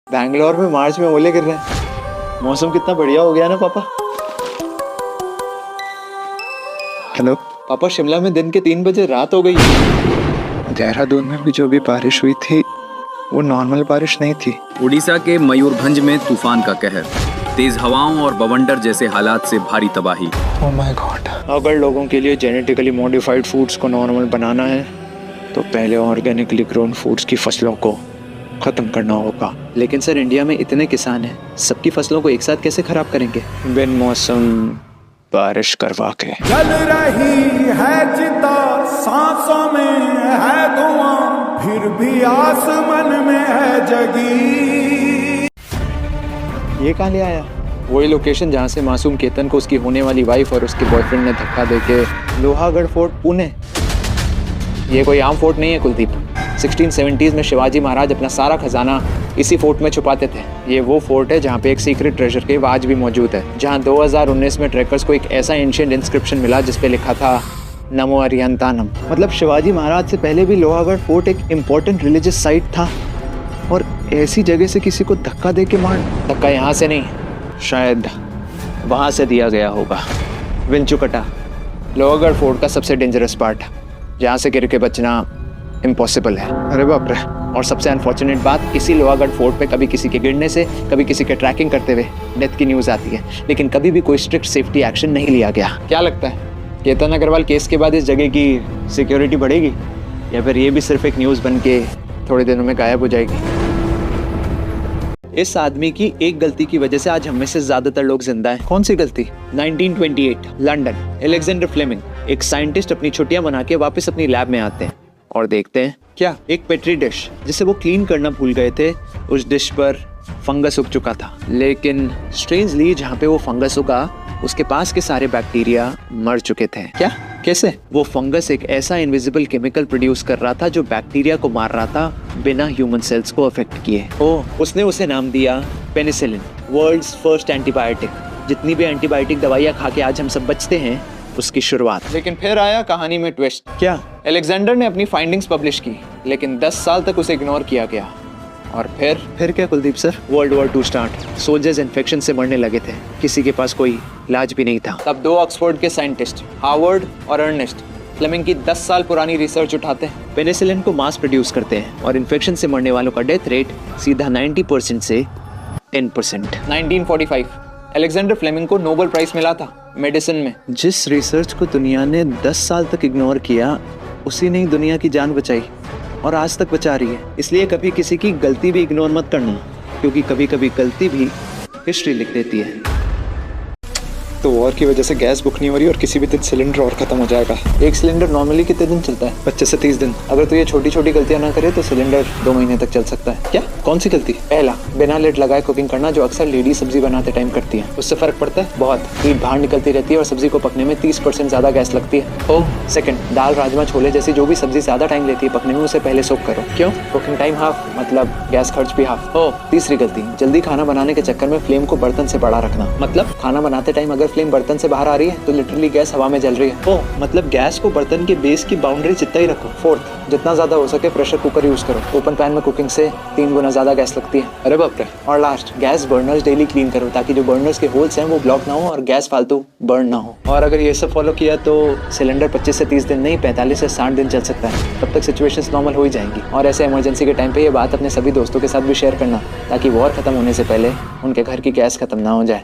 बैंगलोर में मार्च में ओले गिर रहे हैं। मौसम कितना बढ़िया हो गया ना पापा। हेलो पापा, शिमला में दिन के 3 बजे रात हो गई। देहरादून में भी जो भी बारिश हुई थी वो नॉर्मल बारिश नहीं थी। उड़ीसा के मयूरभंज में तूफान का कहर, तेज हवाओं और बवंडर जैसे हालात से भारी तबाही। Oh my God. अगर लोगों के लिए जेनेटिकली मॉडिफाइड फूड्स को नॉर्मल बनाना है तो पहले ऑर्गेनिकली ग्रोन फूड्स की फसलों को खत्म करना होगा। लेकिन सर, इंडिया में इतने किसान हैं, सबकी फसलों को एक साथ कैसे खराब करेंगे? बिन मौसम बारिश करवा के। जल रही है चिता, सांसों में है धुआं, फिर भी आसमान में है जगी। ये कहाँ ले आया? वही लोकेशन जहाँ से मासूम केतन को उसकी होने वाली वाइफ और उसके बॉयफ्रेंड ने धक्का देके। लोहागढ़ फोर्ट, पुणे। ये कोई आम फोर्ट नहीं है कुलदीप। 1670s में शिवाजी महाराज अपना सारा खजाना इसी फोर्ट में छुपाते थे। ये वो फोर्ट है जहाँ पे एक सीक्रेट ट्रेजर केव आज भी मौजूद है, जहाँ 2019 में ट्रैकर्स को एक ऐसा एंशिएंट इंस्क्रिप्शन मिला जिस पे लिखा था नमो अरिहंतानम। मतलब शिवाजी महाराज से पहले भी लोहागढ़ फोर्ट एक इम्पोर्टेंट रिलीजियस साइट था और ऐसी जगह से किसी को धक्का दे के मार। धक्का यहाँ से नहीं, शायद वहाँ से दिया गया होगा। विंचुकटा, लोहागढ़ फोर्ट का सबसे डेंजरस पार्ट, जहाँ से गिर के बचना इम्पॉसिबल है। अरे बाप रे। और सबसे अनफॉर्चुनेट बात, इसी लोहागढ़ फोर्ट पे कभी किसी के गिरने से, कभी किसी के ट्रैकिंग करते हुए डेथ की न्यूज़ आती है, लेकिन कभी भी कोई स्ट्रिक्ट सेफ्टी एक्शन नहीं लिया गया। क्या लगता है, केतन अग्रवाल केस के बाद इस जगह की सिक्योरिटी बढ़ेगी या फिर ये भी सिर्फ एक न्यूज़ बन के थोड़े दिनों में गायब हो जाएगी? इस आदमी की एक गलती की वजह से आज हम में से ज्यादातर लोग जिंदा हैं। कौन सी गलती? 1928 लंदन, एलेक्जेंडर फ्लेमिंग, एक साइंटिस्ट अपनी छुट्टियां मना के वापस अपनी लैब में आते हैं और देखते हैं क्या? एक पेट्री डिश जिसे वो क्लीन करना भूल गए थे। उस डिश पर फंगस उग चुका था, लेकिन स्ट्रेंजली जहाँ पे वो फंगस उगा उसके पास के सारे बैक्टीरिया मर चुके थे। क्या? कैसे? वो फंगस एक ऐसा इनविजिबल केमिकल प्रोड्यूस कर रहा था जो बैक्टीरिया को मार रहा था बिना ह्यूमन सेल्स को अफेक्ट किए। उसने उसे नाम दिया पेनिसिलिन, वर्ल्ड्स फर्स्ट एंटीबायोटिक। जितनी भी एंटीबायोटिक दवाइयाँ खा के आज हम सब बचते हैं, उसकी शुरुआत। लेकिन फिर आया कहानी में ट्विस्ट। क्या? अलेक्जेंडर ने अपनी फाइंडिंग्स पब्लिश की, लेकिन 10 साल तक उसे इग्नोर किया गया। और फिर क्या Kuldeep sir? World war 2 start. Soldiers infection से मरने लगे थे, किसी के पास कोई इलाज भी नहीं था। तब 2 ऑक्सफोर्ड के साइंटिस्ट हार्वर्ड और अर्नेस्ट फ्लेमिंग की 10 साल पुरानी रिसर्च उठाते हैं, पेनिसिलिन को मास प्रोड्यूस करते हैं और इन्फेक्शन से मरने वालों का डेथ रेट सीधा 90% से 10%। 1945 अलेक्जेंडर फ्लेमिंग को नोबेल प्राइज मिला था मेडिसिन में। जिस रिसर्च को दुनिया ने 10 साल तक इग्नोर किया, उसी ने ही दुनिया की जान बचाई और आज तक बचा रही है। इसलिए कभी किसी की गलती भी इग्नोर मत करना, क्योंकि कभी कभी गलती भी हिस्ट्री लिख देती है। तो वॉर की वजह से गैस बुक नहीं हो रही और किसी भी दिन सिलेंडर और खत्म हो जाएगा। एक सिलेंडर नॉर्मली कितने दिन चलता है? 25 से 30 दिन। अगर तो ये छोटी छोटी गलतियां ना करे तो सिलेंडर 2 महीने तक चल सकता है। क्या? कौन सी गलती? पहला, बिना लिड लगाए कुकिंग करना, जो अक्सर लेडी सब्जी बनाते टाइम करती है। उससे फर्क पड़ता है? बहुत। हीट बाहर निकलती रहती है और सब्जी को पकने में 30% ज्यादा गैस लगती है। सेकंड, दाल, राजमा, छोले जैसी जो भी सब्जी ज्यादा टाइम लेती है पकने में, उसे पहले सोक करो। क्यों? कुकिंग टाइम हाफ, मतलब गैस खर्च भी हाफ। तीसरी गलती, जल्दी खाना बनाने के चक्कर में फ्लेम को बर्तन से बड़ा रखना। मतलब खाना बनाते टाइम अगर फ्लेम बर्तन से बाहर आ रही है तो लिटरली गैस हवा में जल रही है। मतलब गैस को बर्तन के बेस की बाउंड्री जितना ही रखो। फोर्थ, जितना ज्यादा हो सके प्रेशर कुकर यूज करो। ओपन पैन में कुकिंग से 3 गुना ज्यादा गैस लगती है। अरे बाप रे। और last, gas burners daily clean करो ताकि जो बर्नर्स के होल्स हैं वो ब्लॉक ना हो और गैस फालतू बर्न ना हो। और अगर ये सब फॉलो किया तो सिलेंडर 25 से 30 दिन नहीं, 45 से 60 दिन चल सकता है। तब तक सिचुएशंस नॉर्मल हो ही जाएंगी। और ऐसे इमरजेंसी के टाइम पे ये बात अपने सभी दोस्तों के साथ भी शेयर करना, ताकि वॉर खत्म होने से पहले उनके घर की गैस खत्म ना हो जाए।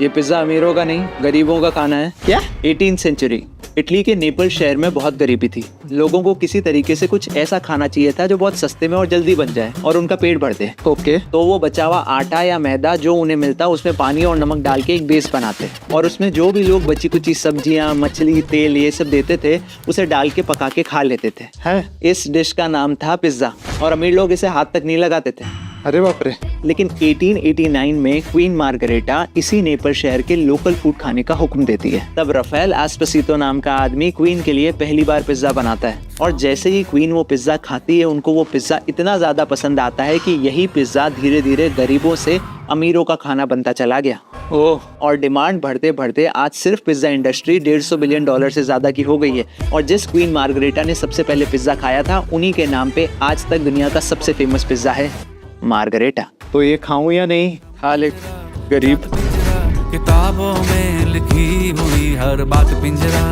ये पिज्जा अमीरों का नहीं, गरीबों का खाना है। क्या? 18th सेंचुरी इटली के नेपल्स शहर में बहुत गरीबी थी। लोगों को किसी तरीके से कुछ ऐसा खाना चाहिए था जो बहुत सस्ते में और जल्दी बन जाए और उनका पेट भर दे। ओके। तो वो बचा हुआ आटा या मैदा जो उन्हें मिलता, उसमें पानी और नमक डाल के एक बेस बनाते और उसमें जो भी लोग बची कुची सब्जियां, मछली, तेल ये सब देते थे, उसे डाल के पका के खा लेते थे। है? इस डिश का नाम था पिज्जा और अमीर लोग इसे हाथ तक नहीं लगाते थे। अरे बाप रे। लेकिन 1889 में क्वीन मार्गरेटा इसी नेपल शहर के लोकल फूड खाने का हुक्म देती है। तब राफेल एस्पोसितो नाम का आदमी क्वीन के लिए पहली बार पिज्जा बनाता है और जैसे ही क्वीन वो पिज्जा खाती है, उनको वो पिज्जा इतना ज्यादा पसंद आता है कि यही पिज्जा धीरे धीरे गरीबों से अमीरों का खाना बनता चला गया। और डिमांड बढ़ते बढ़ते आज सिर्फ पिज्जा इंडस्ट्री $150 बिलियन से ज्यादा की हो गई है। और जिस क्वीन मार्गरेटा ने सबसे पहले पिज्जा खाया था, उन्हीं के नाम पे आज तक दुनिया का सबसे फेमस पिज्जा है मार्गरेटा। तो ये खाऊं या नहीं? खा ले गरीब। किताबों में लिखी हुई हर बात पिंजरा।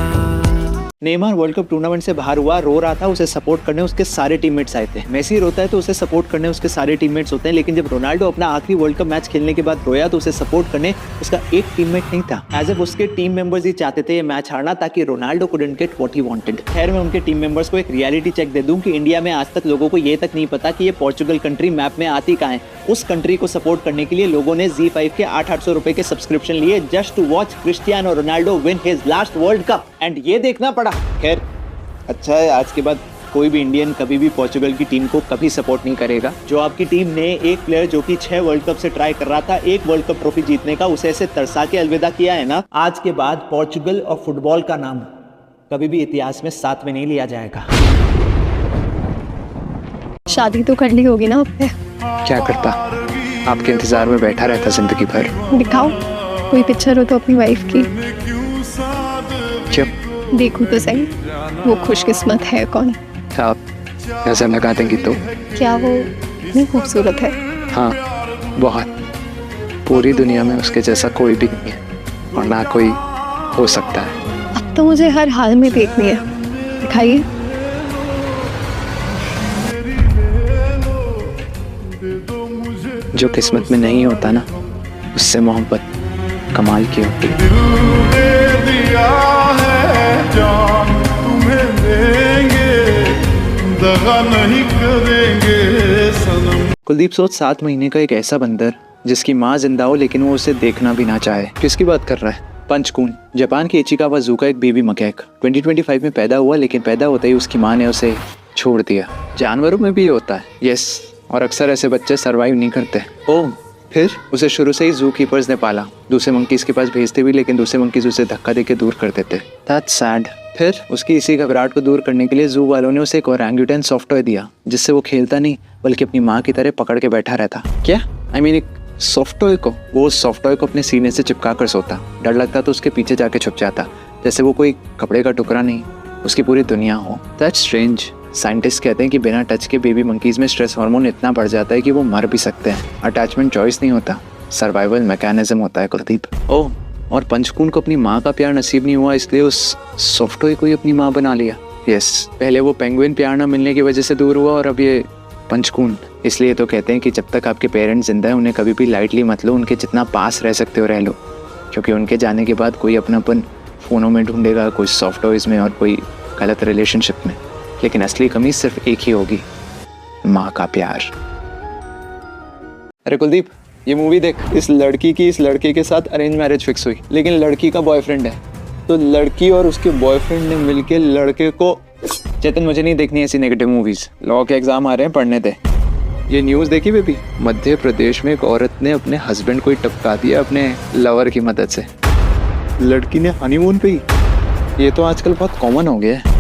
नेमार वर्ल्ड कप टूर्नामेंट से बाहर हुआ, रो रहा था, उसे सपोर्ट करने उसके सारे टीममेट्स आए थे। मेसी रोता है तो उसे सपोर्ट करने उसके सारे टीममेट्स होते हैं, लेकिन जब रोनाल्डो अपना आखिरी वर्ल्ड कप मैच खेलने के बाद रोया तो उसे सपोर्ट करने उसका एक टीममेट नहीं था। एज इफ उसके टीम मेंबर्स ही चाहते थे ये मैच हारना ताकि Ronaldo couldn't get what he wanted. खैर मैं उनके टीम मेंबर्स को एक रियलिटी चेक दे दूं कि इंडिया में आज तक लोगों को ये तक नहीं पता कि ये पोर्चुगल कंट्री मैप में आती कहाँ है। उस कंट्री को सपोर्ट करने के लिए लोगों ने Z5 के 800 रुपए के सब्सक्रिप्शन लिए just to watch Cristiano Ronaldo win his last World Cup, and ये देखना पड़ा। खैर अच्छा है, आज के बाद कोई भी इंडियन कभी भी पोर्चुगल की टीम को कभी सपोर्ट नहीं करेगा। जो आपकी टीम ने एक प्लेयर जो कि 6 वर्ल्ड कप से ट्राई कर रहा था एक वर्ल्ड कप ट्रॉफी जीतने का, उसे ऐसे तरसा के अलविदा किया है ना, आज के बाद पोर्चुगल और फुटबॉल का नाम कभी भी इतिहास में साथ में नहीं लिया जाएगा। शादी तो कर ली होगी ना आपने? क्या करता, आपके इंतजार में बैठा रहता जिंदगी भर। दिखाओ कोई पिक्चर हो तो अपनी वाइफ की। क्यों? देखो तो सही वो खुशकिस्मत है कौन। आप नजर लगा देंगी तो? क्या वो इतनी खूबसूरत है? हाँ बहुत। पूरी दुनिया में उसके जैसा कोई भी नहीं है और ना कोई हो सकता है। अब तो मुझे हर हाल में देखनी है, दिखाइए। जो किस्मत में नहीं होता ना, उससे मोहब्बत कमाल की होती है। दिया है जान तुम्हें देंगे, दगा नहीं करेंगे सनम। कुलदीप सोच 7 महीने का एक ऐसा बंदर जिसकी माँ जिंदा हो लेकिन वो उसे देखना भी ना चाहे। किसकी बात कर रहा है? पंचकून, जापान के इचिकावा ज़ू का एक बेबी मकैक 2025 में पैदा हुआ, लेकिन पैदा होते ही उसकी माँ ने उसे छोड़ दिया। जानवरों में भी ये होता है। यस, और अक्सर ऐसे बच्चे सरवाइव नहीं करते। ओह, फिर उसे शुरू से ही जू कीपर्स ने पाला। दूसरे मंकीज के पास भेजते भी, लेकिन दूसरे मंकीज उसे धक्का देके दूर कर देते। That's sad. फिर उसकी इसी घबराहट को दूर करने के लिए जू वालों ने उसे एक ओरंगुटन सॉफ्ट टॉय दिया, जिससे वो खेलता नहीं बल्कि अपनी माँ की तरह पकड़ के बैठा रहता। क्या आई मीन एक सॉफ्ट टॉय को? वो सॉफ्ट टॉय को अपने सीने से चिपका कर सोता। डर लगता तो उसके पीछे जाके छुप जाता, जैसे वो कोई कपड़े का टुकड़ा नहीं, उसकी पूरी दुनिया हो। That's strange. साइंटिस्ट कहते हैं कि बिना टच के बेबी मंकीज में स्ट्रेस हार्मोन इतना बढ़ जाता है कि वो मर भी सकते हैं। अटैचमेंट चॉइस नहीं होता, सर्वाइवल मैकेनिज्म होता है कुलदीप। ओह, और पंचकून को अपनी माँ का प्यार नसीब नहीं हुआ, इसलिए उस सॉफ्ट टॉय को ही अपनी माँ बना लिया। यस, पहले वो पेंगुइन प्यार न मिलने की वजह से दूर हुआ और अब ये पंचकून। इसलिए तो कहते हैं कि जब तक आपके पेरेंट्स जिंदा हैं उन्हें कभी भी लाइटली मत लो, उनके जितना पास रह सकते हो रह लो, क्योंकि उनके जाने के बाद कोई अपनापन फ़ोनों में ढूंढेगा, कोई सॉफ्ट टॉयज़ में और कोई गलत रिलेशनशिप में, लेकिन असली कमी सिर्फ एक ही होगी, माँ का प्यार। अरे कुलदीप, ये मूवी देख। इस लड़की की इस लड़के के साथ अरेंज मैरिज फिक्स हुई, लेकिन लड़की का बॉयफ्रेंड है, तो लड़की और उसके बॉयफ्रेंड ने मिलके लड़के को। चेतन, मुझे नहीं देखनी ऐसी नेगेटिव मूवीज। लॉ के एग्जाम आ रहे हैं, पढ़ने दे। ये न्यूज़ देखी बेबी? मध्य प्रदेश में एक औरत ने अपने हस्बैंड को ही टपका दिया अपने लवर की मदद से। लड़की ने हनीमून पे ही। ये तो आजकल बहुत कॉमन हो गया है।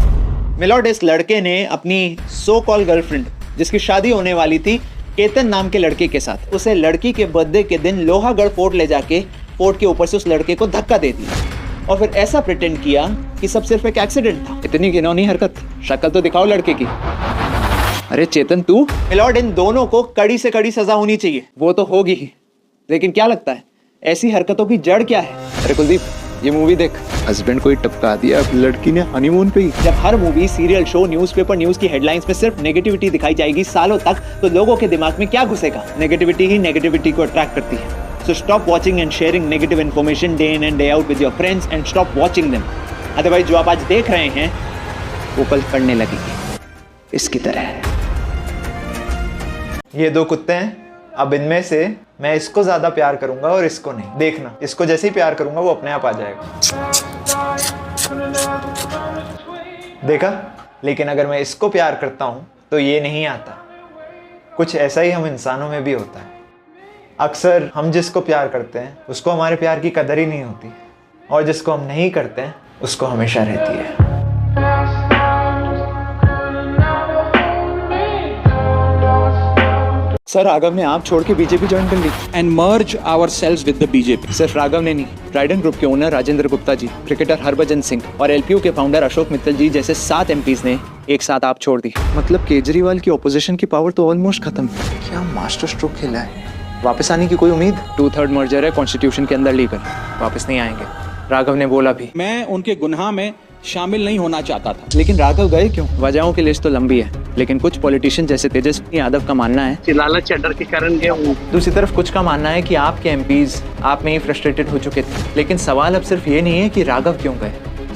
मिलॉर्ड, इस लड़के ने अपनी सो कॉल गर्लफ्रेंड, जिसकी शादी होने वाली थी केतन नाम के लड़के के साथ, उसे लड़की के बर्थडे के दिन लोहागढ़ फोर्ट ले जाके फोर्ट के ऊपर से उस लड़के को धक्का दे दिया और फिर ऐसा प्रिटेंड किया कि सब सिर्फ एक एक्सीडेंट था। इतनी घिनौनी हरकत, शक्ल तो दिखाओ लड़के की। अरे चेतन तू। मिलॉर्ड, इन दोनों को कड़ी से कड़ी सजा होनी चाहिए। वो तो होगी ही, लेकिन क्या लगता है ऐसी हरकतों की जड़ क्या है? अरे कुलदीप, ये मूवी देख। हस्बैंड को ही टपका दिया, अब लड़की ने हनीमून पे ही। जब हर movie, serial show, newspaper, news की हेडलाइंस में सिर्फ नेगेटिविटी दिखाई जाएगी सालों तक, तो लोगों के दिमाग में क्या घुसेगा? नेगेटिविटी ही नेगेटिविटी को अट्रैक्ट करती है। So stop watching and sharing negative information day in and day out with your friends and stop watching them. Otherwise जो आप आज देख रहे हैं वो कल पढ़ने लगेगी इसकी तरह। ये 2 कुत्ते हैं, अब इनमें से मैं इसको ज्यादा प्यार करूंगा और इसको नहीं। देखना, इसको जैसे ही प्यार करूंगा वो अपने आप आ जाएगा। देखा? लेकिन अगर मैं इसको प्यार करता हूं तो ये नहीं आता। कुछ ऐसा ही हम इंसानों में भी होता है। अक्सर हम जिसको प्यार करते हैं उसको हमारे प्यार की कदर ही नहीं होती, और जिसको हम नहीं करते हैं उसको हमेशा रहती है। सर राघव ने आप छोड़ के बीजेपी ज्वाइन कर ली। and merge ourselves with the BJP. सिर्फ राघव ने नहीं, ट्राइडेंट ग्रुप के ओनर राजेंद्र गुप्ता जी, क्रिकेटर हरभजन सिंह और एलपीयू के फाउंडर अशोक मित्तल जी जैसे 7 एमपीज ने एक साथ आप छोड़ दी। मतलब केजरीवाल की ऑपोजिशन की पावर तो ऑलमोस्ट खत्म। क्या मास्टर स्ट्रोक खेला है। वापस आने की कोई उम्मीद? 2/3 मर्जर है कॉन्स्टिट्यूशन के अंदर लीगल, वापस नहीं आएंगे। राघव ने बोला भी। मैं उनके गुनाह में शामिल नहीं होना चाहता था। लेकिन राघव गए क्यों? वजहों की लिस्ट तो लंबी है, लेकिन कुछ पॉलिटिशियन जैसे तेजस्वी यादव का मानना है लालच डर के कारण गए हूँ। दूसरी तरफ कुछ का मानना है कि आपके एमपीज आप में ही फ्रस्ट्रेटेड हो चुके थे। लेकिन सवाल अब सिर्फ ये नहीं है कि राघव क्यों गए,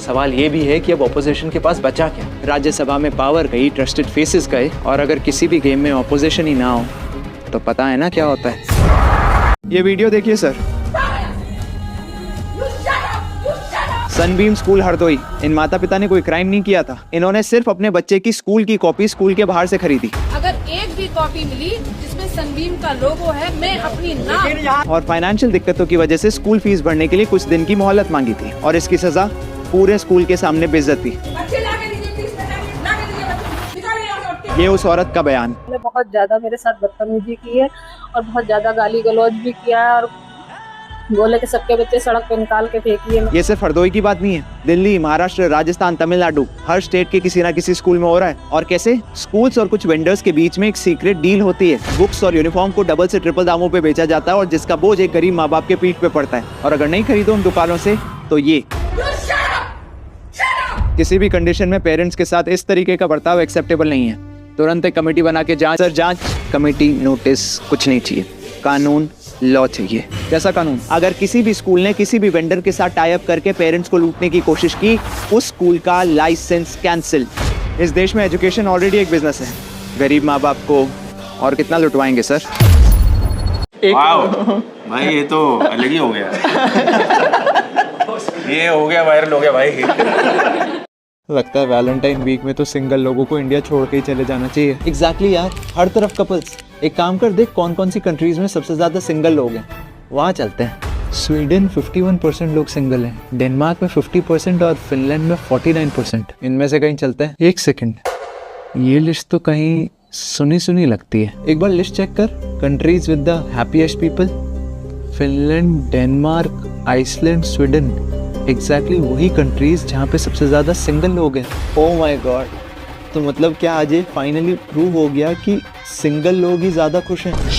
सवाल ये भी है कि अब ऑपोजिशन के पास बचा क्या। राज्यसभा में पावर गई, ट्रस्टेड फेसेस गए, और अगर किसी भी गेम में ऑपोजिशन ही ना हो तो पता है ना क्या होता है। ये वीडियो देखिए सर। सनबीम स्कूल हरदोई, इन माता पिता ने कोई क्राइम नहीं किया था। इन्होंने सिर्फ अपने बच्चे की स्कूल की कॉपी स्कूल के बाहर से खरीदी। अगर एक भी कॉपी मिली जिसमें सनबीम का लोगो है, मैं अपनी नाम और फाइनेंशियल दिक्कतों की वजह से स्कूल फीस भरने के लिए कुछ दिन की मोहलत मांगी थी, और इसकी सजा पूरे स्कूल के सामने बेइज्जती। ये उस औरत का बयान। बहुत ज्यादा मेरे साथ बदतमीजी की है और बहुत ज्यादा गाली गलौज भी किया है, और बोले कि सबके बच्चे सड़क पे निकाल के फेंकिए। ये सिर्फ हरदोई की बात नहीं है, दिल्ली, महाराष्ट्र, राजस्थान, तमिलनाडु, हर स्टेट के किसी ना किसी स्कूल में हो रहा है। और कैसे? स्कूल्स और कुछ वेंडर्स के बीच में एक सीक्रेट डील होती है। बुक्स और यूनिफॉर्म को डबल से ट्रिपल दामों पे बेचा जाता है, और जिसका बोझ एक गरीब माँ बाप के पीठ पे पड़ता है। और अगर नहीं खरीदो उन दुकानों से तो ये किसी भी कंडीशन में पेरेंट्स के साथ इस तरीके का बर्ताव एक्सेप्टेबल नहीं है। तुरंत एक कमेटी बना के जांच। सर जांच कमेटी, नोटिस कुछ नहीं चाहिए, कानून, लॉ चाहिए। कैसा कानून? अगर किसी भी स्कूल ने किसी भी वेंडर के साथ टाई अप करके पेरेंट्स को लूटने की कोशिश की, उस स्कूल का लाइसेंस कैंसिल। इस देश में एजुकेशन ऑलरेडी एक बिजनेस है, गरीब माँ बाप को और कितना लुटवाएंगे सर। भाई ये तो अलग ही हो गया। ये हो गया, वायरल हो गया भाई। लगता है वैलेंटाइन वीक में तो सिंगल लोगों को इंडिया छोड़ के ही चले जाना चाहिए। एग्जैक्टली यार, हर तरफ कपल्स। एक काम कर, देख कौन कौन सी कंट्रीज में सबसे ज्यादा सिंगल लोग हैं, वहाँ चलते हैं। स्वीडन 51% लोग सिंगल हैं, डेनमार्क में 50% और फिनलैंड में 49%। इनमें से कहीं चलते हैं। एक सेकंड, ये लिस्ट तो कहीं सुनी सुनी लगती है। एक बार लिस्ट चेक कर, countries with the happiest people. Finland, Denmark, Iceland, Sweden, exactly वही कंट्रीज जहाँ पे सबसे ज्यादा सिंगल लोग हैं। ओह माय गॉड, तो मतलब क्या आज ये फाइनली प्रूव हो गया कि सिंगल लोग ही ज्यादा खुश हैं।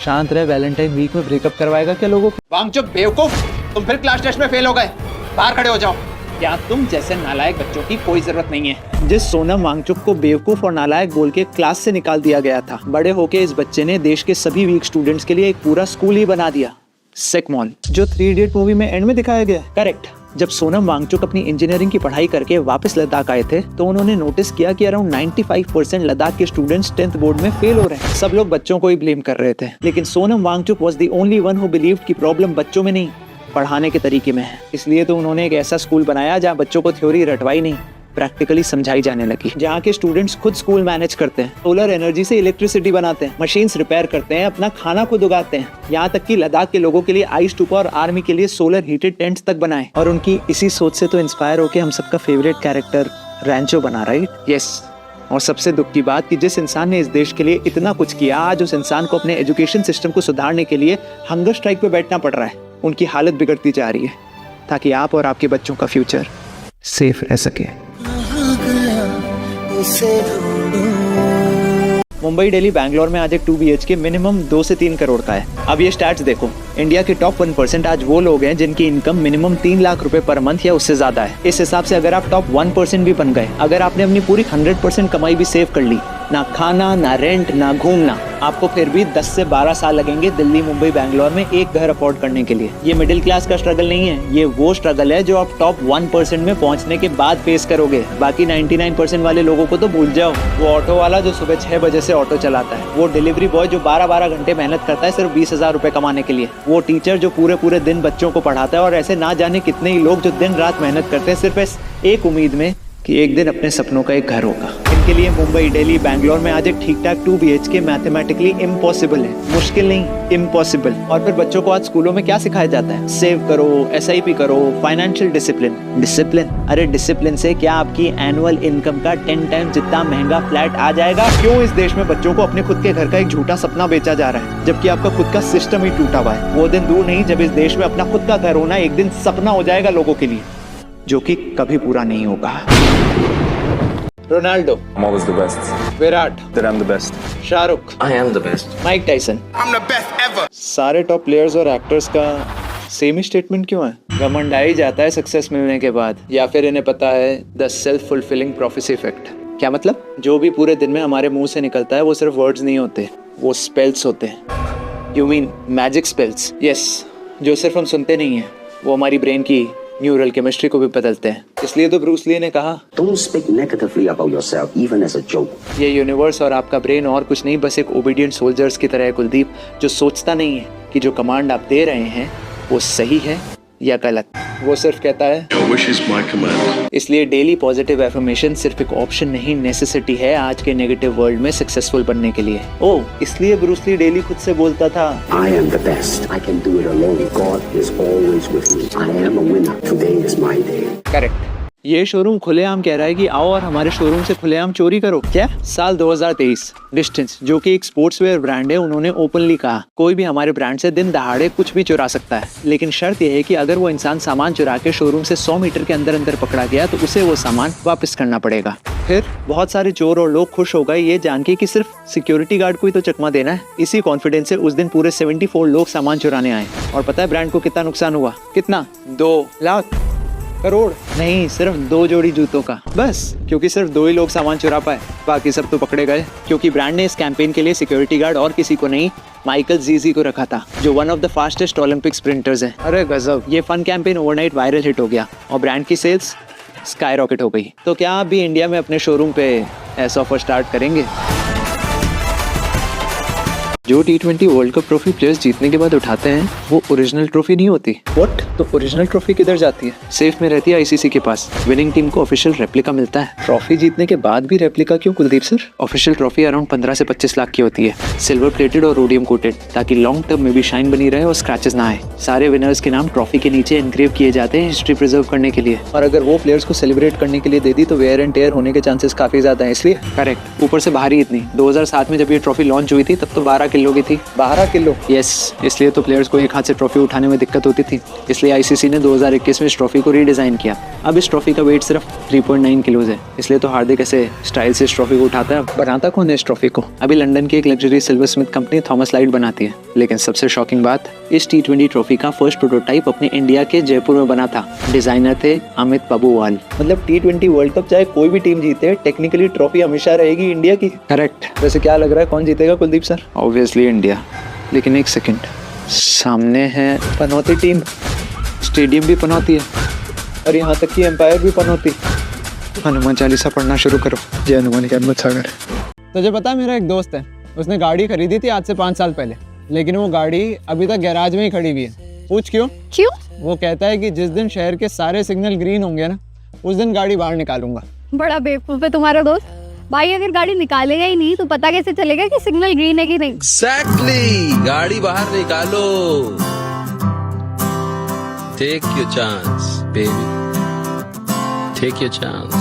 शांत रहे, वैलेंटाइन वीक में ब्रेकअप करवाएगा क्या लोगों को? वांगचुक बेवकूफ, तुम फिर क्लास टेस्ट में फेल हो गए, बाहर खड़े हो जाओ। क्या तुम जैसे नालायक बच्चों की कोई जरूरत नहीं है। जिस सोनम वांगचुक को बेवकूफ और नालायक बोल के क्लास से निकाल दिया गया था, बड़े होके इस बच्चे ने देश के सभी वीक स्टूडेंट्स के लिए एक पूरा स्कूल ही बना दिया, सिक मॉल, जो 3 इडियट मूवी में एंड में दिखाया गया। करेक्ट। जब सोनम वांगचुक अपनी इंजीनियरिंग की पढ़ाई करके वापस लद्दाख आए थे, तो उन्होंने नोटिस किया कि अराउंड 95% लद्दाख के स्टूडेंट्स 10th बोर्ड में फेल हो रहे हैं। सब लोग बच्चों को ही ब्लेम कर रहे थे, लेकिन Sonam Wangchuk was the only one who believed कि प्रॉब्लम बच्चों में नहीं, पढ़ाने के तरीके में है। इसलिए तो उन्होंने एक ऐसा स्कूल बनाया जहाँ बच्चों को थ्योरी रटवाई नहीं, प्रैक्टिकली समझाई जाने लगी। जहाँ के स्टूडेंट्स खुद स्कूल मैनेज करते हैं, सोलर एनर्जी से इलेक्ट्रिसिटी बनाते हैं, मशीन्स रिपेयर करते हैं, अपना खाना खुद उगाते हैं। यहाँ तक कि लद्दाख के लोगों के लिए आइस टूपा और आर्मी के लिए सोलर हीटेड टेंट्स तक बनाए। और उनकी इसी सोच से तो इंस्पायर होकर हम सबका फेवरेट कैरेक्टर रैंचो बना, राइट? यस। और सबसे दुख की बात कि जिस इंसान ने इस देश के लिए इतना कुछ किया, आज उस इंसान को अपने एजुकेशन सिस्टम को सुधारने के लिए हंगर स्ट्राइक पे बैठना पड़ रहा है। उनकी हालत बिगड़ती जा रही है, ताकि आप और आपके बच्चों का फ्यूचर सेफ रह सके। मुंबई, दिल्ली, बैंगलोर में आज एक 2 BHK मिनिमम 2 से 3 करोड़ का है। अब ये स्टैट्स देखो, इंडिया के टॉप 1% आज वो लोग हैं जिनकी इनकम मिनिमम 3 लाख रुपए पर मंथ या उससे ज्यादा है। इस हिसाब से अगर आप टॉप 1% भी बन गए, अगर आपने अपनी पूरी 100% कमाई भी सेव कर ली, ना खाना, ना रेंट, ना घूमना, आपको फिर भी 10 से 12 साल लगेंगे दिल्ली, मुंबई, बैंगलोर में एक घर अफोर्ड करने के लिए। ये मिडिल क्लास का स्ट्रगल नहीं है, ये वो स्ट्रगल है जो आप टॉप 1% में पहुंचने के बाद फेस करोगे। बाकी 99% वाले लोगों को तो भूल जाओ। वो ऑटो वाला जो सुबह 6 बजे से ऑटो चलाता है, वो डिलीवरी बॉय जो 12-12 घंटे मेहनत करता है सिर्फ 20,000 रुपए कमाने के लिए, वो टीचर जो पूरे दिन बच्चों को पढ़ाता है, और ऐसे ना जाने कितने ही लोग जो दिन रात मेहनत करते हैं सिर्फ इस एक उम्मीद में कि एक दिन अपने सपनों का एक घर होगा। इनके लिए मुंबई, दिल्ली, बैंगलोर में आज एक ठीक-ठाक 2 BHK मैथमेटिकली इम्पॉसिबल है। मुश्किल नहीं, इम्पॉसिबल। और फिर बच्चों को आज स्कूलों में क्या सिखाया जाता है? सेव करो, SIP करो, फाइनेंशियल डिसिप्लिन। डिसिप्लिन? अरे डिसिप्लिन से क्या आपकी एनुअल इनकम का 10 टाइम जितना महंगा फ्लैट आ जाएगा? क्यों इस देश में बच्चों को अपने खुद के घर का एक झूठा सपना बेचा जा रहा है, जबकि आपका खुद का सिस्टम ही टूटा हुआ है? वो दिन दूर नहीं जब इस देश में अपना खुद का घर होना एक दिन सपना हो जाएगा लोगों के लिए, जो कि कभी पूरा नहीं होगा। Ronaldo, I'm always the best. Virat, That I'm the best. Shahrukh, I am the best. Mike Tyson, I'm the best ever. सारे टॉप प्लेयर्स और एक्टर्स का सेम ही स्टेटमेंट क्यों है? घमंड आ ही जाता है सक्सेस मिलने के बाद, या फिर इन्हें पता है the self fulfilling prophecy effect. क्या मतलब? जो भी पूरे दिन में हमारे मुंह से निकलता है वो सिर्फ वर्ड्स नहीं होते, वो स्पेल्स होते हैं। You mean magic spells? Yes, जो सिर्फ हम सुनते नहीं हैं, वो हमारी ब्रेन की न्यूरल केमिस्ट्री को भी बदलते हैं। इसलिए तो ब्रूस ली ने कहा, Don't speak negatively about yourself, even as a joke. ये यूनिवर्स और आपका ब्रेन और कुछ नहीं, बस एक ओबीडियंट सोल्जर्स की तरह है कुलदीप, जो सोचता नहीं है कि जो कमांड आप दे रहे हैं वो सही है या गलत। वो सिर्फ कहता है Your wish is my command. इसलिए डेली पॉजिटिव एफर्मेशन सिर्फ एक ऑप्शन नहीं, नेसेसिटी है आज के नेगेटिव वर्ल्ड में सक्सेसफुल बनने के लिए। ओह, इसलिए ब्रूस ली डेली खुद से बोलता था, I am the best. I can do it alone. God is always with me. I am a winner. Today is my day. Correct. ये शोरूम खुलेआम कह रहा है कि आओ और हमारे शोरूम से खुलेआम चोरी करो। क्या? साल 2023 डिस्टेंस, जो कि एक स्पोर्ट्सवेयर ब्रांड है, उन्होंने ओपनली कहा कोई भी हमारे ब्रांड से दिन दहाड़े कुछ भी चुरा सकता है, लेकिन शर्त यह है कि अगर वो इंसान सामान चुरा के शोरूम से 100 मीटर के अंदर अंदर पकड़ा गया तो उसे वो सामान वापस करना पड़ेगा। फिर बहुत सारे चोर और लोग खुश हो गए ये जान के कि सिर्फ सिक्योरिटी गार्ड को ही तो चकमा देना है। इसी कॉन्फिडेंस से उस दिन पूरे 74 लोग सामान चुराने आए। और पता है ब्रांड को कितना नुकसान हुआ? कितना? 2 लाख करोड़ नहीं, सिर्फ 2 जोड़ी जूतों का, बस। क्योंकि सिर्फ 2 ही लोग सामान चुरा पाए, बाकी सब तो पकड़े गए। क्योंकि ब्रांड ने इस कैंपेन के लिए सिक्योरिटी गार्ड और किसी को नहीं, माइकल जीजी को रखा था, जो one of the fastest Olympic sprinters हैं। अरे गजब। ये fun campaign overnight viral hit हो गया और ब्रांड की सेल्स स्काई रॉकेट हो गई। तो क्या आप भी इंडिया में अपने शोरूम पे ऐसा ऑफर स्टार्ट करेंगे? जो T20 world cup trophy players जीतने के बाद उठाते हैं वो ओरिजिनल ट्रॉफी नहीं होती। व्हाट? तो ओरिजिनल ट्रॉफी किधर जाती है? सेफ में रहती है ICC के पास। विनिंग टीम को ऑफिशियल रेप्लिका मिलता है। ट्रॉफी जीतने के बाद भी रेप्लिका क्यों Kuldeep sir? Official trophy around 15 से 25 लाख की होती है, सिल्वर प्लेटेड और रोडियम कोटेड, ताकि लॉन्ग टर्म में भी शाइन बनी रहे और स्क्रैचेस ना आए। सारे विनर्स के नाम ट्रॉफी के नीचे एनग्रेव किए जाते हैं हिस्ट्री प्रिजर्व करने के लिए। और अगर वो प्लेयर्स को सेलिब्रेट करने के लिए दे दी तो वेयर एंड टेयर होने के चांसेस काफी ज्यादा है, इसलिए। करेक्ट। ऊपर से भारी इतनी। 2007 में जब ये ट्रॉफी लॉन्च हुई थी तब तो 12 किलो की थी। 12 किलो? यस, इसलिए तो प्लेयर्स को एक हाथ से ट्रॉफी उठाने में दिक्कत होती थी। इसलिए ICC ने 2021 में इस ट्रॉफी को रीडिजाइन किया। अब इस ट्रॉफी का वेट सिर्फ 3.9 किलोज है। इसलिए तो हार्दिक ऐसे स्टाइल से इस ट्रॉफी को उठाता है। बनाता कौन है इस ट्रॉफी को? अभी लंदन की एक luxury silver Smith company Thomas light बनाती है। लेकिन सबसे शॉकिंग बात, इस T20 ट्रॉफी का फर्स्ट प्रोटोटाइप अपने इंडिया के जयपुर में बना था। डिजाइनर थे अमित पबूवाल। मतलब T20 वर्ल्ड कप चाहे कोई भी टीम जीते, टेक्निकली ट्रॉफी हमेशा रहेगी इंडिया की। करेक्ट। वैसे क्या लग रहा है कौन जीतेगा कुलदीप सर? Obviously India. लेकिन एक सेकंड, सामने है पनौती टीम, स्टेडियम भी पनौती है और यहाँ तक कि एम्पायर भी पनौती। हनुमान चालीसा पढ़ना शुरू करो। जय हनुमान ज्ञान सागर। तुझे पता है मेरा एक दोस्त है, उसने गाड़ी खरीदी थी आज से 5 साल पहले, लेकिन वो गाड़ी अभी तक गैराज में ही खड़ी हुई है। पूछ क्यों? क्यों? वो कहता है कि जिस दिन शहर के सारे सिग्नल ग्रीन होंगे ना, उस दिन गाड़ी बाहर निकालूंगा। बड़ा बेवकूफ है तुम्हारा दोस्त। भाई अगर गाड़ी निकालेगा ही नहीं तो पता कैसे चलेगा कि सिग्नल ग्रीन है कि नहीं? Exactly! गाड़ी बाहर निकालो। Take your chance, baby. Take your chance.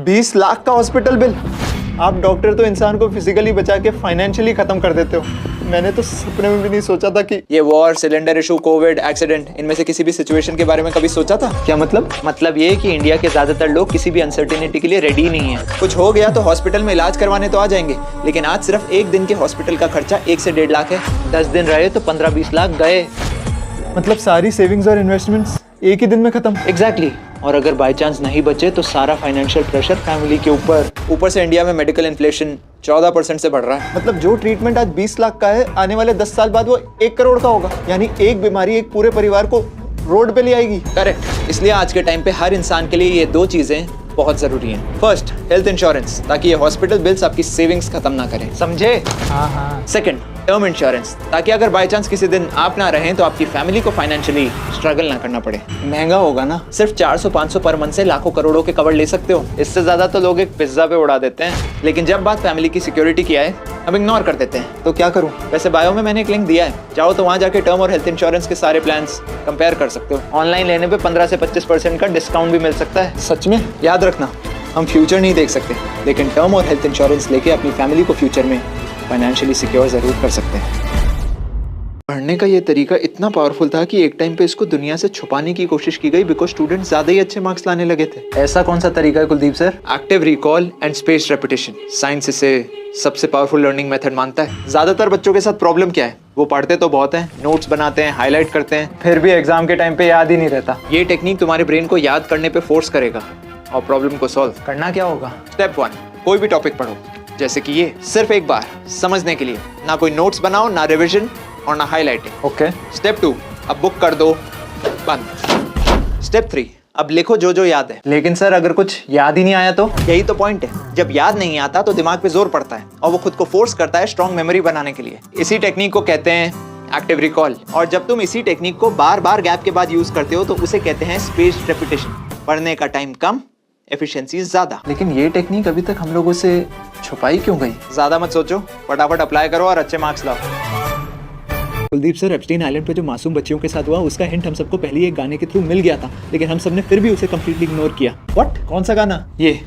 20 lakh का हॉस्पिटल बिल। आप डॉक्टर तो इंसान को फिजिकली बचा के फाइनेंशियली खत्म कर देते हो। मैंने तो सपने में भी नहीं सोचा था कि ये war, cylinder issue, Covid, accident, इनमें से किसी भी सिचुएशन के बारे में कभी सोचा था? क्या मतलब? मतलब ये कि इंडिया के ज्यादातर लोग किसी भी अनसर्टेनिटी के लिए रेडी नहीं है। कुछ हो गया तो हॉस्पिटल में इलाज करवाने तो आ जाएंगे, लेकिन आज सिर्फ एक दिन के हॉस्पिटल का खर्चा 1 से 1.5 लाख है। 10 दिन रहे तो 15-20 लाख गए। मतलब सारी सेविंग्स और इन्वेस्टमेंट्स एक ही दिन में खत्म। एग्जैक्टली। और अगर बाय चांस नहीं बचे तो सारा फाइनेंशियल प्रेशर फैमिली के ऊपर से इंडिया में मेडिकल इन्फ्लेशन 14% से बढ़ रहा है। मतलब जो ट्रीटमेंट आज 20 लाख का है, आने वाले 10 साल बाद वो 1 करोड़ का होगा। यानी एक बीमारी एक पूरे परिवार को रोड पे ले आएगी। करेक्ट। इसलिए आज के टाइम पे हर इंसान के लिए ये 2 चीजें बहुत जरूरी हैं। फर्स्ट, हेल्थ इंश्योरेंस, ताकि ये हॉस्पिटल बिल्स आपकी सेविंग्स खत्म ना करें, समझे? हाँ। सेकंड, टर्म इंश्योरेंस, ताकि अगर बाय चांस किसी दिन आप ना रहें तो आपकी फैमिली को फाइनेंशियली स्ट्रगल ना करना पड़े। महंगा होगा ना? सिर्फ 400-500 पर मंथ से लाखों करोड़ों के कवर ले सकते हो। इससे ज़्यादा तो लोग एक पिज्ज़ा पे उड़ा देते हैं। लेकिन जब बात फैमिली की सिक्योरिटी की आए, हम इग्नोर कर देते हैं। तो क्या करूँ? वैसे बायो में मैंने एक लिंक दिया है, चाहो तो वहाँ जाके टर्म और हेल्थ इंश्योरेंस के सारे प्लान्स कंपेयर कर सकते हो। ऑनलाइन लेने पे 15 से 25% का डिस्काउंट भी मिल सकता है। सच में? याद रखना, हम फ्यूचर नहीं देख सकते, लेकिन टर्म और हेल्थ इंश्योरेंस लेके अपनी फैमिली को फ्यूचर में फाइनेंशियली सिक्योर जरूर कर सकते हैं। पढ़ने का ये तरीका इतना पावरफुल था कि एक टाइम पे इसको दुनिया से छुपाने की कोशिश की गई, बिकॉज स्टूडेंट्स ज्यादा ही अच्छे मार्क्स लाने लगे थे। ऐसा कौन सा तरीका है Kuldeep sir? Active recall and space repetition. Science इसे सबसे पावरफुल लर्निंग मेथड मानता है। ज्यादातर बच्चों के साथ प्रॉब्लम क्या है? वो पढ़ते तो बहुत हैं, नोट्स बनाते हैं, हाईलाइट करते हैं, फिर भी एग्जाम के टाइम पे याद ही नहीं रहता। ये टेक्निक तुम्हारे ब्रेन को याद करने पे फोर्स करेगा और प्रॉब्लम को सॉल्व करना क्या होगा? स्टेप 1, कोई भी टॉपिक पढ़ो, जैसे कि ये, सिर्फ एक बार समझने के लिए। ना कोई नोट्स बनाओ, ना रिविजन और ना हाईलाइटिंग। ओके। स्टेप 2, अब बुक कर दो बंद। स्टेप 3, अब लिखो जो जो याद है। लेकिन सर अगर कुछ याद ही नहीं आया तो? यही तो पॉइंट है, जब याद नहीं आता तो दिमाग पे जोर पड़ता है और वो खुद को फोर्स करता है स्ट्रॉन्ग मेमोरी बनाने के लिए। इसी टेक्निक को कहते हैं एक्टिव रिकॉल। और जब तुम इसी टेक्निक को बार बार गैप के बाद यूज करते हो तो उसे कहते हैं स्पेस्ड रेपिटेशन। पढ़ने का टाइम कम, एफिशिएंसी ज्यादा। लेकिन ये टेक्निक अभी तक हम लोगों से छुपाई क्यों गई? ज्यादा मत सोचो, फटाफट अप्लाई करो और अच्छे मार्क्स लाओ। कुलदीप सर, एप्स्टीन आइलैंड पे जो मासूम बच्चियों के साथ हुआ उसका हिंट हम सबको पहले एक गाने के थ्रू मिल गया था, लेकिन हम सबने फिर भी उसे कंप्लीटली इग्नोर किया। व्हाट? कौन सा गाना? ये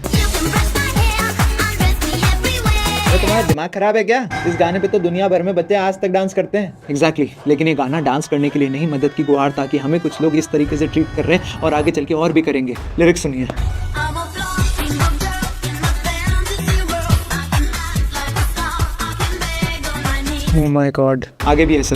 तुम्हारा दिमाग खराब है क्या? इस गाने पे तो दुनिया भर में बच्चे आज तक डांस करते हैं। एग्जैक्टली, लेकिन ये गाना डांस करने के लिए नहीं, मदद की गुहार था कि हमें कुछ लोग इस तरीके से ट्रीट कर रहे हैं और आगे चल के और भी करेंगे। लिरिक्स सुनिए। ओह माय गॉड, आगे भी है सर।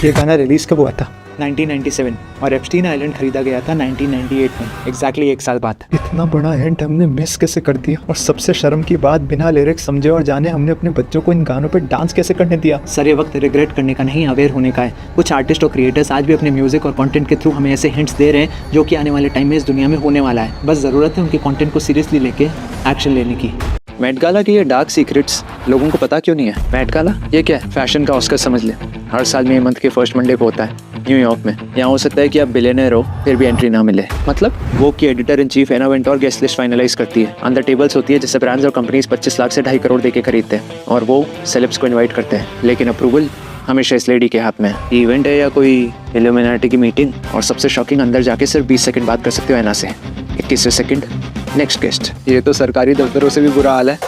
ये गाना रिलीज कब हुआ था? 1997, और एप्स्टीन आइलैंड खरीदा गया था 1998 में, एग्जैक्टली 1 साल बाद। इतना बड़ा हिंट हमने मिस कैसे कर दिया? और सबसे शर्म की बात, बिना लिरिक्स समझे और जाने हमने अपने बच्चों को इन गानों पे डांस कैसे करने दिया? सर ये वक्त रिग्रेट करने का नहीं, अवेयर होने का है। कुछ आर्टिस्ट और क्रिएटर्स आज भी अपने म्यूजिक और कंटेंट के थ्रू हमें ऐसे हिंट्स दे रहे हैं जो कि आने वाले टाइम में इस दुनिया में होने वाला है। बस ज़रूरत है उनके कंटेंट को सीरियसली लेके एक्शन लेने की। मेट गाला के ये डार्क सीक्रेट्स लोगों को पता क्यों नहीं है? मेट गाला ये क्या है? फैशन का ऑस्कर समझ ले। हर साल मई मंथ के फर्स्ट मंडे को होता है न्यूयॉर्क में। यहाँ हो सकता है कि आप बिलियनर हो फिर भी एंट्री ना मिले। मतलब वो की editor in chief Anna Wintour guest list finalise करती है। अंदर टेबल्स होती है जिससे ब्रांड्स और कंपनीज 25 लाख से 2.5 करोड़ देके खरीदते हैं और वो सेलेब्स को इन्वाइट करते हैं, लेकिन अप्रूवल हमेशा इस लेडी के हाथ में है। इवेंट है या कोई इल्यूमिनाटी की मीटिंग, और सबसे शॉकिंग, अंदर जाके सिर्फ 20 सेकंड बात कर सकते हो एना से। 21वें सेकंड नेक्स्ट गेस्ट। ये तो सरकारी दफ्तरों से भी बुरा हाल है।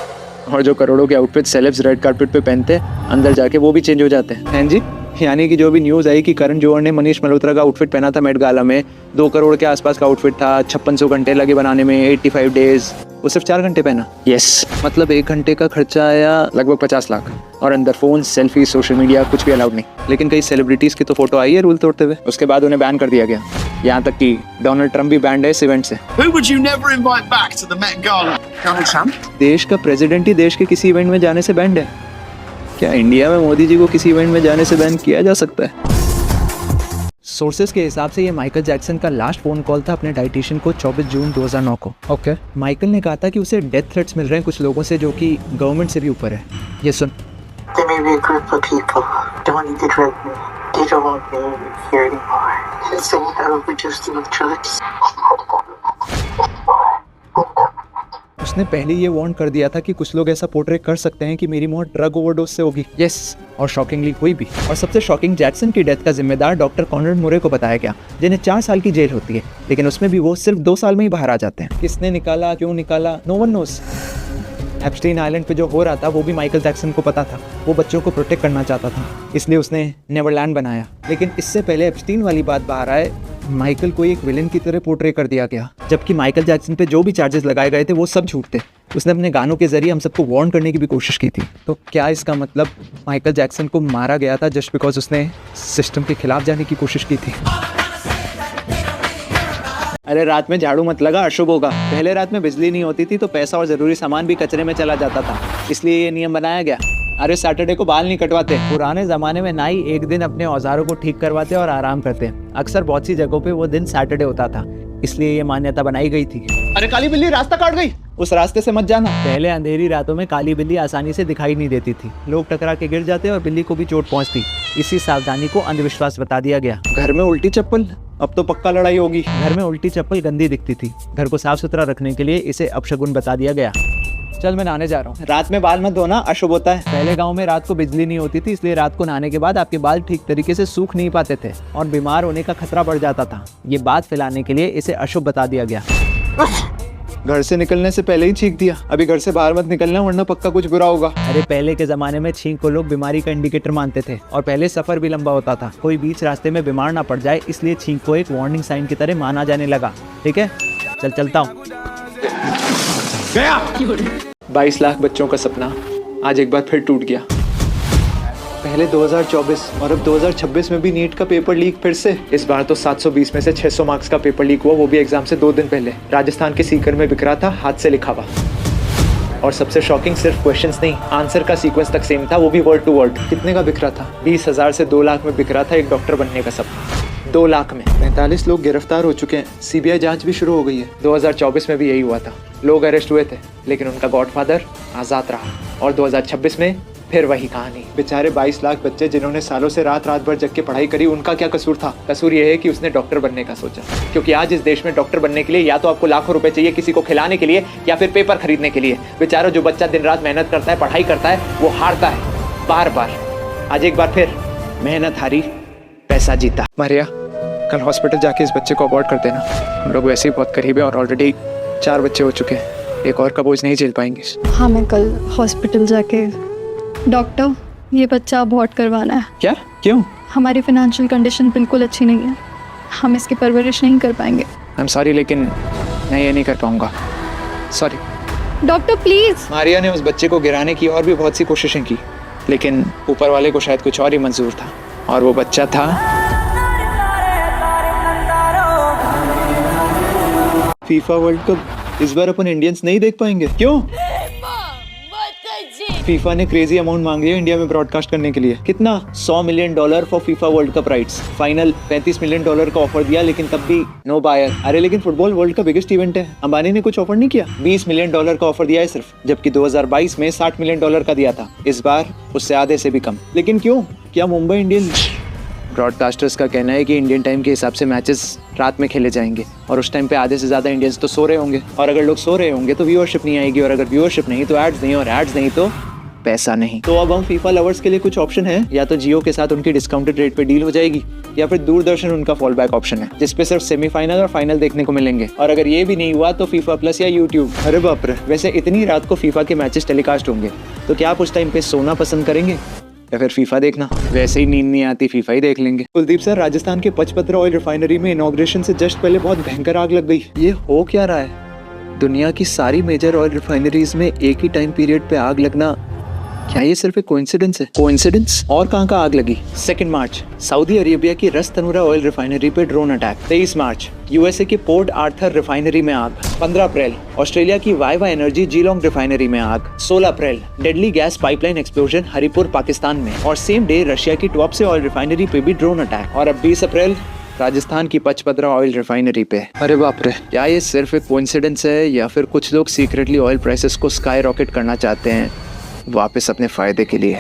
और जो करोड़ों के आउटफिट सेलेब्स रेड कार्पेट पे पहनते हैं, अंदर जाके वो भी चेंज हो जाते हैं। हैं जी? यानी कि जो भी न्यूज़ आई कि करण जौहर ने मनीष मल्होत्रा का आउटफिट पहना था मेट गाला में, 2 करोड़ के आसपास का आउटफिट था, 5600 घंटे लगे बनाने में, 85 डेज, वो सिर्फ 4 घंटे पहना। यस, मतलब 1 घंटे का खर्चा आया लगभग 50 लाख। और अंदर फोन, सेल्फी, सोशल मीडिया कुछ भी अलाउड नहीं। लेकिन कई सेलिब्रिटीज़ की तो फोटो आई है रूल तोड़ते हुए, उसके बाद उन्हें बैन कर दिया गया। यहाँ तक कि डोनाल्ड ट्रंप भी बैंड है इस इवेंट से। Who would you never invite back to the Met Gala? Donald Trump? देश का प्रेसिडेंट ही देश के किसी इवेंट में जाने से बैंड है। क्या इंडिया में मोदी जी को किसी इवेंट में जाने से बैन किया जा सकता है? सोर्सेज के हिसाब से ये माइकल जैक्सन का लास्ट फोन कॉल था अपने डाइटिशियन को 24 जून 2009 को। ओके। माइकल ने कहा था कि उसे डेथ थ्रेट्स मिल रहे हैं कुछ लोगों से जो कि गवर्नमेंट से भी ऊपर है। ये सुन। There may be a group of people don't need to drug me. They don't want me here anymore. And so I overdosed on drugs. उसने पहले ये वार्न कर दिया था कि कुछ लोग ऐसा पोर्ट्रे कर सकते हैं कि मेरी मौत ड्रग ओवरडोज से होगी। यस, और शॉकिंगली हुई भी। और सबसे शॉकिंग, जैक्सन की डेथ का जिम्मेदार डॉक्टर कॉनराड मुरे को बताया गया, जिन्हें 4 साल की जेल होती है, लेकिन उसमें भी वो सिर्फ 2 साल में ही बाहर आ जाते हैं। किसने निकाला, क्यों निकाला, no one knows. Epstein island पे जो हो रहा था वो भी माइकल जैक्सन को पता था। वो बच्चों को प्रोटेक्ट करना चाहता था, इसलिए उसने नेवरलैंड बनाया। लेकिन इससे पहले एप्स्टीन वाली बात बाहर आए, माइकल को एक विलेन की तरह पोर्ट्रे कर दिया गया, जबकि माइकल जैक्सन पे जो भी चार्जेस लगाए गए थे वो सब झूठ थे। उसने अपने गानों के जरिए हम सबको वार्न करने की भी कोशिश की थी। तो क्या इसका मतलब माइकल जैक्सन को मारा गया था जस्ट बिकॉज उसने सिस्टम के खिलाफ जाने की कोशिश की थी? अरे रात में झाड़ू मत लगा, अशुभ होगा। पहले रात में बिजली नहीं होती थी तो पैसा और जरूरी सामान भी कचरे में चला जाता था, इसलिए ये नियम बनाया गया। अरे सैटरडे को बाल नहीं कटवाते। पुराने जमाने में नाई एक दिन अपने औजारों को ठीक करवाते और आराम करते। अक्सर बहुत सी जगहों पे वो दिन सैटरडे होता था, इसलिए ये मान्यता बनाई गई थी। अरे काली बिल्ली रास्ता काट गई। उस रास्ते से मत जाना। पहले अंधेरी रातों में काली बिल्ली आसानी से दिखाई नहीं देती थी, लोग टकरा के गिर जाते और बिल्ली को भी चोट पहुंचती। इसी सावधानी को अंधविश्वास बता दिया गया। घर में उल्टी चप्पल, अब तो पक्का लड़ाई होगी। घर में उल्टी चप्पल गंदी दिखती थी, घर को साफ सुथरा रखने के लिए इसे अपशगुन बता दिया गया। चल मैं नहाने जा रहा हूँ। रात में बाल मत धोना, अशुभ होता है। पहले गांव में रात को बिजली नहीं होती थी, इसलिए रात को नहाने के बाद आपके बाल ठीक तरीके से सूख नहीं पाते थे और बीमार होने का खतरा बढ़ जाता था। ये बात फैलाने के लिए इसे अशुभ बता दिया गया। घर से निकलने से पहले ही छींक दिया। अभी घर से बाहर मत निकलना वरना पक्का कुछ बुरा होगा। अरे पहले के जमाने में छींक को लोग बीमारी का इंडिकेटर मानते थे और पहले सफर भी लंबा होता था। कोई बीच रास्ते में बीमार ना पड़ जाए इसलिए छींक को एक वार्निंग साइन की तरह माना जाने लगा। ठीक है, चलता हूँ। 22 लाख बच्चों का सपना आज एक बार फिर टूट गया। पहले 2024 और अब 2026 में भी नीट का पेपर लीक फिर से। इस बार तो 720 में से 600 मार्क्स का पेपर लीक हुआ, वो भी एग्जाम से 2 दिन पहले। राजस्थान के सीकर में बिक रहा था, हाथ से लिखा हुआ। और सबसे शॉकिंग सिर्फ क्वेश्चंस नहीं, आंसर का सीक्वेंस तक सेम था, वो भी वर्ड टू वर्ड। कितने का बिक रहा था? 20,000 से 2 लाख में बिक रहा था एक डॉक्टर बनने का सपना। 2 लाख में 45 लोग गिरफ्तार हो चुके हैं। सीबीआई जांच भी शुरू हो गई है। 2024 में भी यही हुआ था, लोग अरेस्ट हुए थे लेकिन उनका गॉडफादर आज़ाद रहा। और 2026 में फिर वही कहानी। बेचारे 22 लाख बच्चे जिन्होंने सालों से रात भर जग के पढ़ाई करी, उनका क्या कसूर था? कसूर ये है कि उसने डॉक्टर बनने का सोचा। क्योंकि आज इस देश में डॉक्टर बनने के लिए या तो आपको लाखों रुपए चाहिए किसी को खिलाने के लिए या फिर पेपर खरीदने के लिए। बेचारा जो बच्चा दिन रात मेहनत करता है, पढ़ाई करता है, वो हारता है बार बार। आज एक बार फिर मेहनत हारी, पैसा जीता। मारिया, कल हॉस्पिटल जाके इस बच्चे को अबॉर्ट कर देना। हम लोग वैसे ही बहुत करीब है और ऑलरेडी 4 बच्चे हो चुके हैं, एक और का बोझ नहीं झेल पाएंगे। हाँ, मैं कल हॉस्पिटल जाके डॉक्टर, ये बच्चा अबॉर्ट करवाना है। क्या? क्यों? हमारी फाइनेंशियल कंडीशन बिल्कुल अच्छी नहीं है, हम इसकी परवरिश नहीं कर पाएंगे। आई एम सॉरी, लेकिन मैं ये नहीं कर पाऊंगा। Sorry doctor, please. मारिया ने उस बच्चे को गिराने की और भी बहुत सी कोशिशें की, लेकिन ऊपर वाले को शायद कुछ और ही मंजूर था और वो बच्चा था फीफा वर्ल्ड कप। इस बार अपन इंडियंस नहीं देख पाएंगे। क्यों? फीफा ने क्रेजी अमाउंट मांग लिया इंडिया में ब्रॉडकास्ट करने के लिए। कितना? $100 million for FIFA world cup rights. Final $35 million का ऑफर दिया, लेकिन तब भी नो बायर। अरे लेकिन फुटबॉल वर्ल्ड का बिगेस्ट इवेंट है, अंबानी ने कुछ ऑफर नहीं किया। $20 मिलियन का ऑफर दिया है सिर्फ, जबकि 2022 में $60 मिलियन का दिया था। इस बार उससे आधे से भी कम। लेकिन क्यों? क्या मुंबई इंडियंस? ब्रॉडकास्टर्स का कहना है कि इंडियन टाइम के हिसाब से मैचेस रात में खेले जाएंगे और उस टाइम पे आधे से ज़्यादा इंडियंस तो सो रहे होंगे। और अगर लोग सो रहे होंगे तो व्यूअरशिप नहीं आएगी, और अगर व्यूअरशिप नहीं तो एड्स नहीं, और एड्स नहीं तो पैसा नहीं। तो अब हम फीफा लवर्स के लिए कुछ ऑप्शन है, या तो जियो के साथ उनकी डिस्काउंटेड रेट पे डील हो जाएगी, या फिर दूरदर्शन उनका फॉल बैक ऑप्शन है जिसपे सिर्फ सेमीफाइनल और फाइनल देखने को मिलेंगे। और अगर ये भी नहीं हुआ तो फीफा प्लस या यूट्यूब। अरे बाप रे, वैसे इतनी रात को फीफा के मैचेस टेलीकास्ट होंगे तो क्या आप उस टाइम पे सोना पसंद करेंगे या फिर फीफा देखना? वैसे ही नींद नहीं आती, फीफा ही देख लेंगे। कुलदीप सर, राजस्थान के पचपत्रा ऑयल रिफाइनरी में इनॉग्रेशन से जस्ट पहले बहुत भयंकर आग लग गई। ये हो क्या रहा है? दुनिया की सारी मेजर ऑयल रिफाइनरीज में एक ही टाइम पीरियड पे आग लगना, क्या ये सिर्फ एक कोइंसिडेंस है? कोइंसिडेंस? और कहाँ का आग लगी? 2 मार्च सऊदी अरेबिया की रस तनूरा ऑयल रिफाइनरी पे ड्रोन अटैक। 23 मार्च यूएसए की पोर्ट आर्थर रिफाइनरी में आग। 15 अप्रैल ऑस्ट्रेलिया की वाइवा एनर्जी जीलोंग रिफाइनरी में आग। 16 April deadly gas pipeline explosion Haripur Pakistan में। और सेम डे रशिया की टॉपसे ऑयल रिफाइनरी पे भी ड्रोन अटैक। और अब 20 अप्रैल राजस्थान की पचपदरा ऑयल रिफाइनरी पे। अरे बाप रे, क्या ये सिर्फ एक कोइंसिडेंस है या फिर कुछ लोग सीक्रेटली ऑयल प्राइसेस को स्काई रॉकेट करना चाहते हैं वापस अपने फायदे के लिए?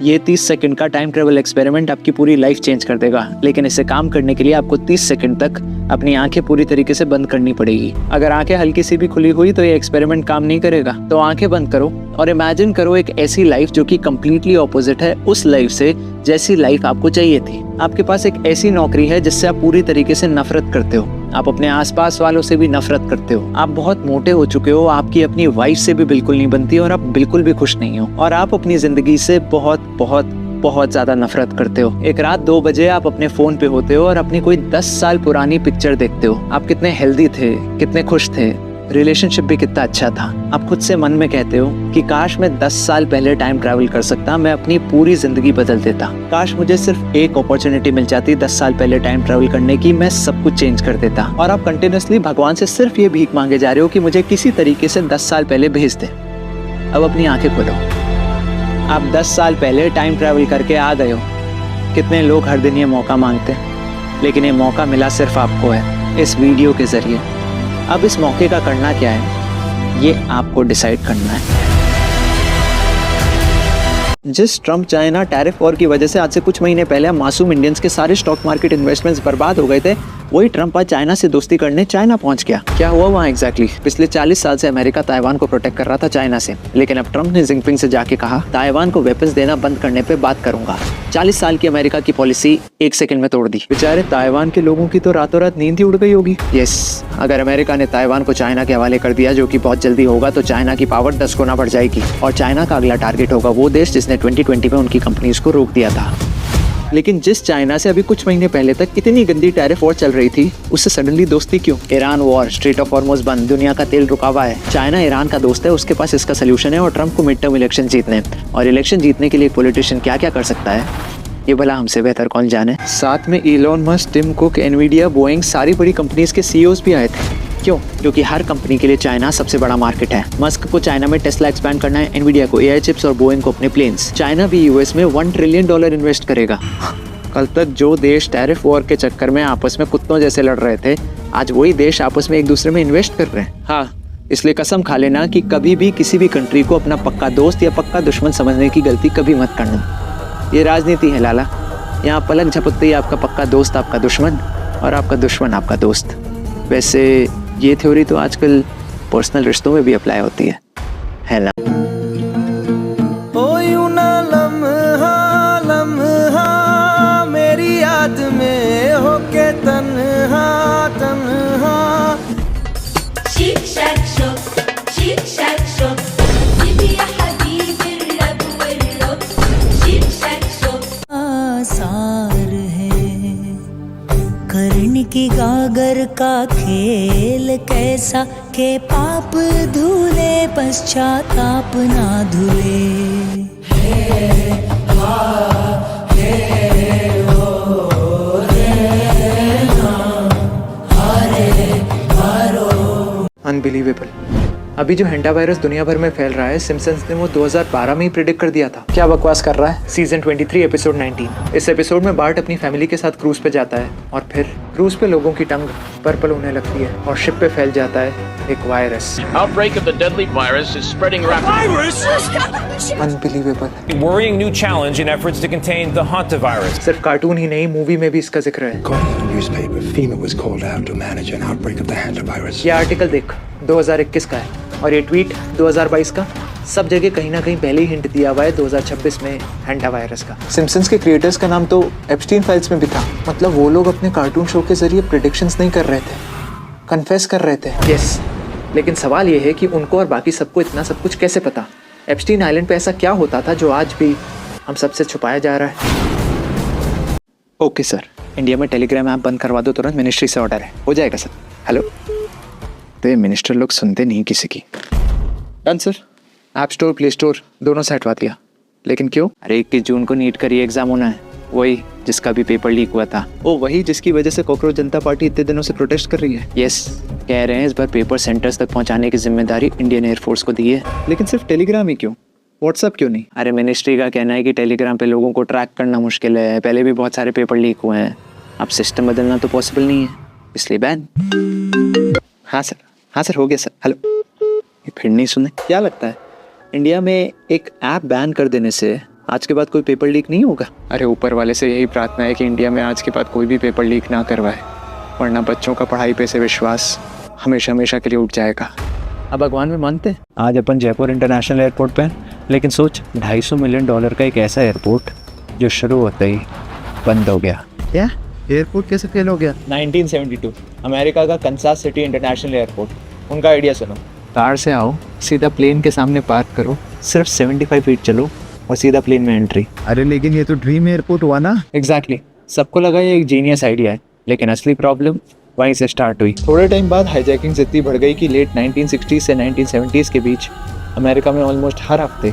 ये 30 सेकंड का टाइम ट्रेवल एक्सपेरिमेंट आपकी पूरी लाइफ चेंज कर देगा, लेकिन इसे काम करने के लिए आपको 30 सेकंड तक अपनी आंखें पूरी तरीके से बंद करनी पड़ेगी। अगर आंखें हल्की सी भी खुली हुई तो ये एक्सपेरिमेंट काम नहीं करेगा। तो आंखें बंद करो और इमेजिन करो एक ऐसी लाइफ जो कि कम्प्लीटली ऑपोजिट है उस लाइफ से जैसी लाइफ आपको चाहिए थी। आपके पास एक ऐसी नौकरी है जिससे आप पूरी तरीके से नफरत करते हो, आप अपने आसपास वालों से भी नफरत करते हो, आप बहुत मोटे हो चुके हो, आपकी अपनी वाइफ से भी बिल्कुल नहीं बनती और आप बिल्कुल भी खुश नहीं हो, और आप अपनी जिंदगी से बहुत बहुत बहुत ज्यादा नफरत करते हो। एक रात 2 बजे आप अपने फोन पे होते हो और अपनी कोई 10 साल पुरानी पिक्चर देखते हो। आप कितने हेल्दी थे, कितने खुश थे, रिलेशनशिप भी कितना अच्छा था। आप खुद से मन में कहते हो कि काश मैं 10 साल पहले टाइम ट्रैवल कर सकता, मैं अपनी पूरी जिंदगी बदल देता। काश मुझे सिर्फ एक अपॉर्चुनिटी मिल जाती 10 साल पहले टाइम ट्रैवल करने की, मैं सब कुछ चेंज कर देता। और आप कंटिन्यूअसली भगवान से सिर्फ ये भीख मांगे जा रहे हो कि मुझे किसी तरीके से 10 साल पहले भेज दे। अब अपनी आंखें खोलो, आप 10 साल पहले टाइम ट्रैवल करके आ गए हो। कितने लोग हर दिन ये मौका मांगते हैं, लेकिन ये मौका मिला सिर्फ आपको है, इस वीडियो के जरिए। अब इस मौके का करना क्या है, ये आपको डिसाइड करना है। जिस ट्रम्प चाइना टैरिफ वॉर की वजह से आज से कुछ महीने पहले मासूम इंडियंस के सारे स्टॉक मार्केट इन्वेस्टमेंट्स बर्बाद हो गए थे, वही ट्रम्प आज चाइना से दोस्ती करने चाइना पहुंच गया। क्या हुआ वहाँ एग्जैक्टली? पिछले 40 साल से अमेरिका ताइवान को प्रोटेक्ट कर रहा था चाइना से, लेकिन अब ट्रम्प ने जिनपिंग से जाके कहा ताइवान को वेपन्स देना बंद करने पे बात करूंगा। 40 साल की अमेरिका की पॉलिसी 1 सेकंड में तोड़ दी। बेचारे ताइवान के लोगों की तो रातों रात नींद ही उड़ गई होगी। यस, अगर अमेरिका ने ताइवान को चाइना के हवाले कर दिया, जो कि बहुत जल्दी होगा, तो चाइना की पावर 10 गुना बढ़ जाएगी और चाइना का अगला टारगेट होगा वो देश जिसने 2020 में उनकी कंपनीज को रोक दिया था। लेकिन जिस चाइना से अभी कुछ महीने पहले तक इतनी गंदी टैरिफ वॉर चल रही थी, उससे सडनली दोस्ती क्यों? Iran war, straight of Hormuz बंद, दुनिया का तेल रुका हुआ है। चाइना ईरान का दोस्त है, उसके पास इसका सोल्यूशन है और ट्रम्प को मिड टर्म इलेक्शन जीतने हैं। और इलेक्शन जीतने के लिए एक पॉलिटिशियन क्या क्या कर सकता है, ये भला हमसे बेहतर कौन जाने। साथ में Elon Musk, Tim Cook, Nvidia, Boeing, सारी बड़ी कंपनीज के सीईओज भी आए थे। क्यों? क्योंकि हर कंपनी के लिए चाइना सबसे बड़ा मार्केट है। मस्क को चाइना में टेस्ला एक्सपैंड करना है, एनवीडिया को एआई चिप्स और बोइंग को अपने प्लेन्स। चाइना भी यूएस में $1 ट्रिलियन इन्वेस्ट करेगा। कल तक जो देश टैरिफ वॉर के चक्कर में आपस में कुत्तों जैसे लड़ रहे थे, आज वही देश आपस में एक दूसरे में इन्वेस्ट कर रहे हैं। हाँ, इसलिए कसम खा लेना कि कभी भी किसी भी कंट्री को अपना पक्का दोस्त या पक्का दुश्मन समझने की गलती कभी मत करना। ये राजनीति है लाला, यहाँ पलक झपकते ही आपका पक्का दोस्त आपका दुश्मन और आपका दुश्मन आपका दोस्त। वैसे ये थ्योरी तो आजकल पर्सनल रिश्तों में भी अप्लाई होती है ना? मेरी याद में होके तन्हा तन्हा। आसार है कर्ण की गागर का खेल, कैसा के पाप धुले पश्चाताप ना धुले। अनबिलीवेबल। अभी जो हेंटा वायरस दुनिया भर में फैल रहा है, सिम्पसन्स ने वो 2012 में ही प्रेडिक्ट कर दिया था। क्या बकवास कर रहा है? Season 23 episode 19। इस एपिसोड में बार्ट अपनी फैमिली के साथ क्रूज पे जाता है और फिर क्रूज पे लोगों की टंग पर्पल होने लगती है और शिप पे फैल जाता है एक virus. Outbreak of the deadly virus is spreading rapidly. Unbelievable. Worrying new challenge in efforts to contain the hantavirus. सिर्फ कार्टून ही नहीं, मूवी में भी इसका जिक्र है। Newspaper, FEMA was called out to manage an outbreak of the hantavirus. ये article देख, 2021 का है और ये ट्वीट 2022 का। सब जगह कहीं ना कहीं पहले ही हिंट दिया हुआ है 2026 में हैंटा वायरस का। सिम्पसन्स के क्रिएटर्स का नाम तो एप्स्टीन फाइल्स में भी था। मतलब वो लोग अपने कार्टून शो के जरिए प्रेडिक्शंस नहीं कर रहे थे, कन्फेस कर रहे थे। यस, लेकिन सवाल ये है कि उनको और बाकी सबको इतना सब कुछ कैसे पता? एप्स्टीन आइलैंड पे ऐसा क्या होता था जो आज भी हम सबसे छुपाया जा रहा है? ओके सर, इंडिया में टेलीग्राम ऐप बंद करवा दो तुरंत, मिनिस्ट्री से ऑर्डर है। हो जाएगा सर। हेलो, तो ये मिनिस्टर लोग सुनते नहीं किसी की। Done sir. App store, play store दोनों से हटवा दिया। लेकिन क्यों? अरे 21 जून को नीट का री एग्जाम होना है, वही जिसका भी पेपर लीक हुआ था। ओ, वही जिसकी वजह से कॉकरोच जनता पार्टी इतने दिनों से प्रोटेस्ट कर रही है। यस, कह रहे हैं इस बार पेपर सेंटर्स तक पहुंचाने की जिम्मेदारी इंडियन एयरफोर्स को दी है। लेकिन सिर्फ टेलीग्राम ही क्यों, व्हाट्सएप क्यों नहीं? अरे मिनिस्ट्री का कहना है कि टेलीग्राम पे लोगों को ट्रैक करना मुश्किल है, पहले भी बहुत सारे पेपर लीक हुए हैं, अब सिस्टम बदलना तो पॉसिबल नहीं है, इसलिए बैन। हाँ सर, हाँ सर, हो गया सर। हेलो, ये फिर नहीं सुने? क्या लगता है इंडिया में एक ऐप बैन कर देने से आज के बाद कोई पेपर लीक नहीं होगा? अरे ऊपर वाले से यही प्रार्थना है कि इंडिया में आज के बाद कोई भी पेपर लीक ना करवाए, वरना बच्चों का पढ़ाई पे से विश्वास हमेशा हमेशा के लिए उठ जाएगा। अब भगवान में मानते हैं। आज अपन जयपुर इंटरनेशनल एयरपोर्ट पे हैं, लेकिन सोच $250 मिलियन का एक ऐसा एयरपोर्ट जो शुरू होते ही बंद हो गया। क्या एयरपोर्ट कैसे फेल हो गया? 1972 अमेरिका का कंसास सिटी इंटरनेशनल एयरपोर्ट, उनका आइडिया सुनो। कार से आओ, सीधा प्लेन के सामने पार्क करो, सिर्फ 75 फीट चलो और सीधा प्लेन में एंट्री। अरे लेकिन ये तो ड्रीम एयरपोर्ट हुआ ना। एग्जैक्टली, सबको लगा ये एक जीनियस आइडिया है, लेकिन असली प्रॉब्लम वहीं से स्टार्ट हुई। थोड़े टाइम बाद हाईजैकिंग्स इतनी बढ़ गई कि लेट 1960s से 1970s के बीच अमेरिका में ऑलमोस्ट हर हफ्ते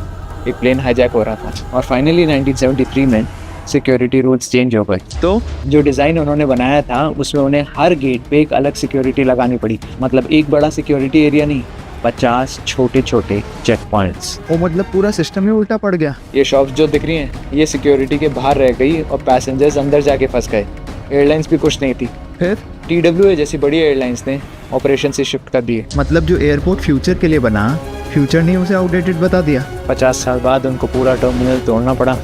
एक प्लेन हाईजैक हो रहा था। और फाइनली 1973 में सिक्योरिटी रूल्स चेंज हो गए, तो जो डिज़ाइन उन्होंने बनाया था उसमें उन्हें हर गेट पे एक अलग सिक्योरिटी लगानी पड़ी। मतलब एक बड़ा सिक्योरिटी एरिया नहीं, 50 छोटे छोटे चेक पॉइंट्स। वो मतलब पूरा सिस्टम ही उल्टा पड़ गया। ये शॉप्स जो दिख रही हैं, ये सिक्योरिटी के बाहर रह गई और पैसेंजर्स अंदर जाके फंस गए। एयरलाइंस भी खुश नहीं थी, फिर TWA जैसी बड़ी एयरलाइंस ने ऑपरेशन से शिफ्ट कर दिए। मतलब जो एयरपोर्ट फ्यूचर के लिए बना, फ्यूचर ने उसे आउटडेटेड बता दिया। 50 साल बाद उनको पूरा टर्मिनल तोड़ना पड़ा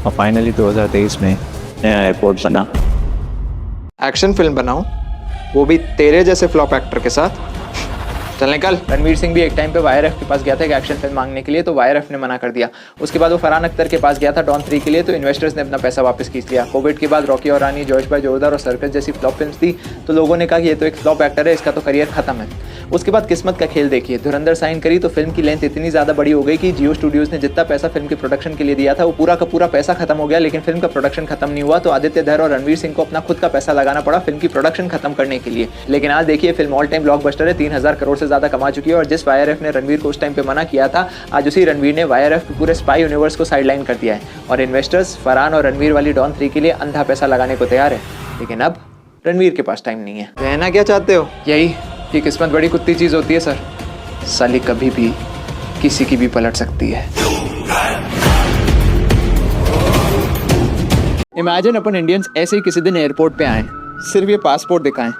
और फाइनली 2023 में नया एयरपोर्ट बना। एक्शन फिल्म बनाऊं, वो भी तेरे जैसे फ्लॉप एक्टर के साथ? चल निकल। रणवीर सिंह भी एक टाइम पे YRF के पास गया था एक एक्शन फिल्म मांगने के लिए, तो YRF ने मना कर दिया। उसके बाद वो फरहान अख्तर के पास गया था डॉन 3 के लिए, तो इन्वेस्टर्स ने अपना पैसा वापस खींच लिया। कोविड के बाद रॉकी और रानी, जोश भाई जोरदार और सर्कस जैसी फ्लॉप फिल्म्स थी, तो लोगों ने कहा कि ये तो एक फ्लॉप एक्टर है, इसका तो करियर खत्म है। उसके बाद किस्मत का खेल देखिए, धुरंधर साइन करी तो फिल्म की लेंथ इतनी ज़्यादा बड़ी हो गई कि जियो स्टूडियोज़ ने जितना पैसा फिल्म के प्रोडक्शन के लिए दिया था वो पूरा का पूरा पैसा खत्म हो गया, लेकिन फिल्म का प्रोडक्शन खत्म नहीं हुआ। तो आदित्य धर और रणवीर सिंह को अपना खुद का पैसा लगाना पड़ा फिल्म की प्रोडक्शन खत्म करने के लिए। लेकिन आज देखिए फिल्म ऑल टाइम ब्लॉकबस्टर है, 3000 करोड़ से ज़्यादा कमा चुकी है। और जिस YRF ने रणवीर को उस टाइम पे मना किया था, आज उसी रणवीर ने YRF के पूरे स्पाई यूनिवर्स को साइडलाइन कर दिया है और इन्वेस्टर्स फरहान और रणवीर वाली डॉन 3 के लिए अंधा पैसा लगाने को तैयार है। लेकिन अब रणवीर के पास टाइम नहीं है। रहना क्या चाहते हो? यही कि किस्मत बड़ी कुत्ती चीज़ होती है सर, साली कभी भी किसी की भी पलट सकती है। इमेजिन अपन इंडियंस ऐसे ही किसी दिन एयरपोर्ट पे आए, सिर्फ ये पासपोर्ट दिखाएं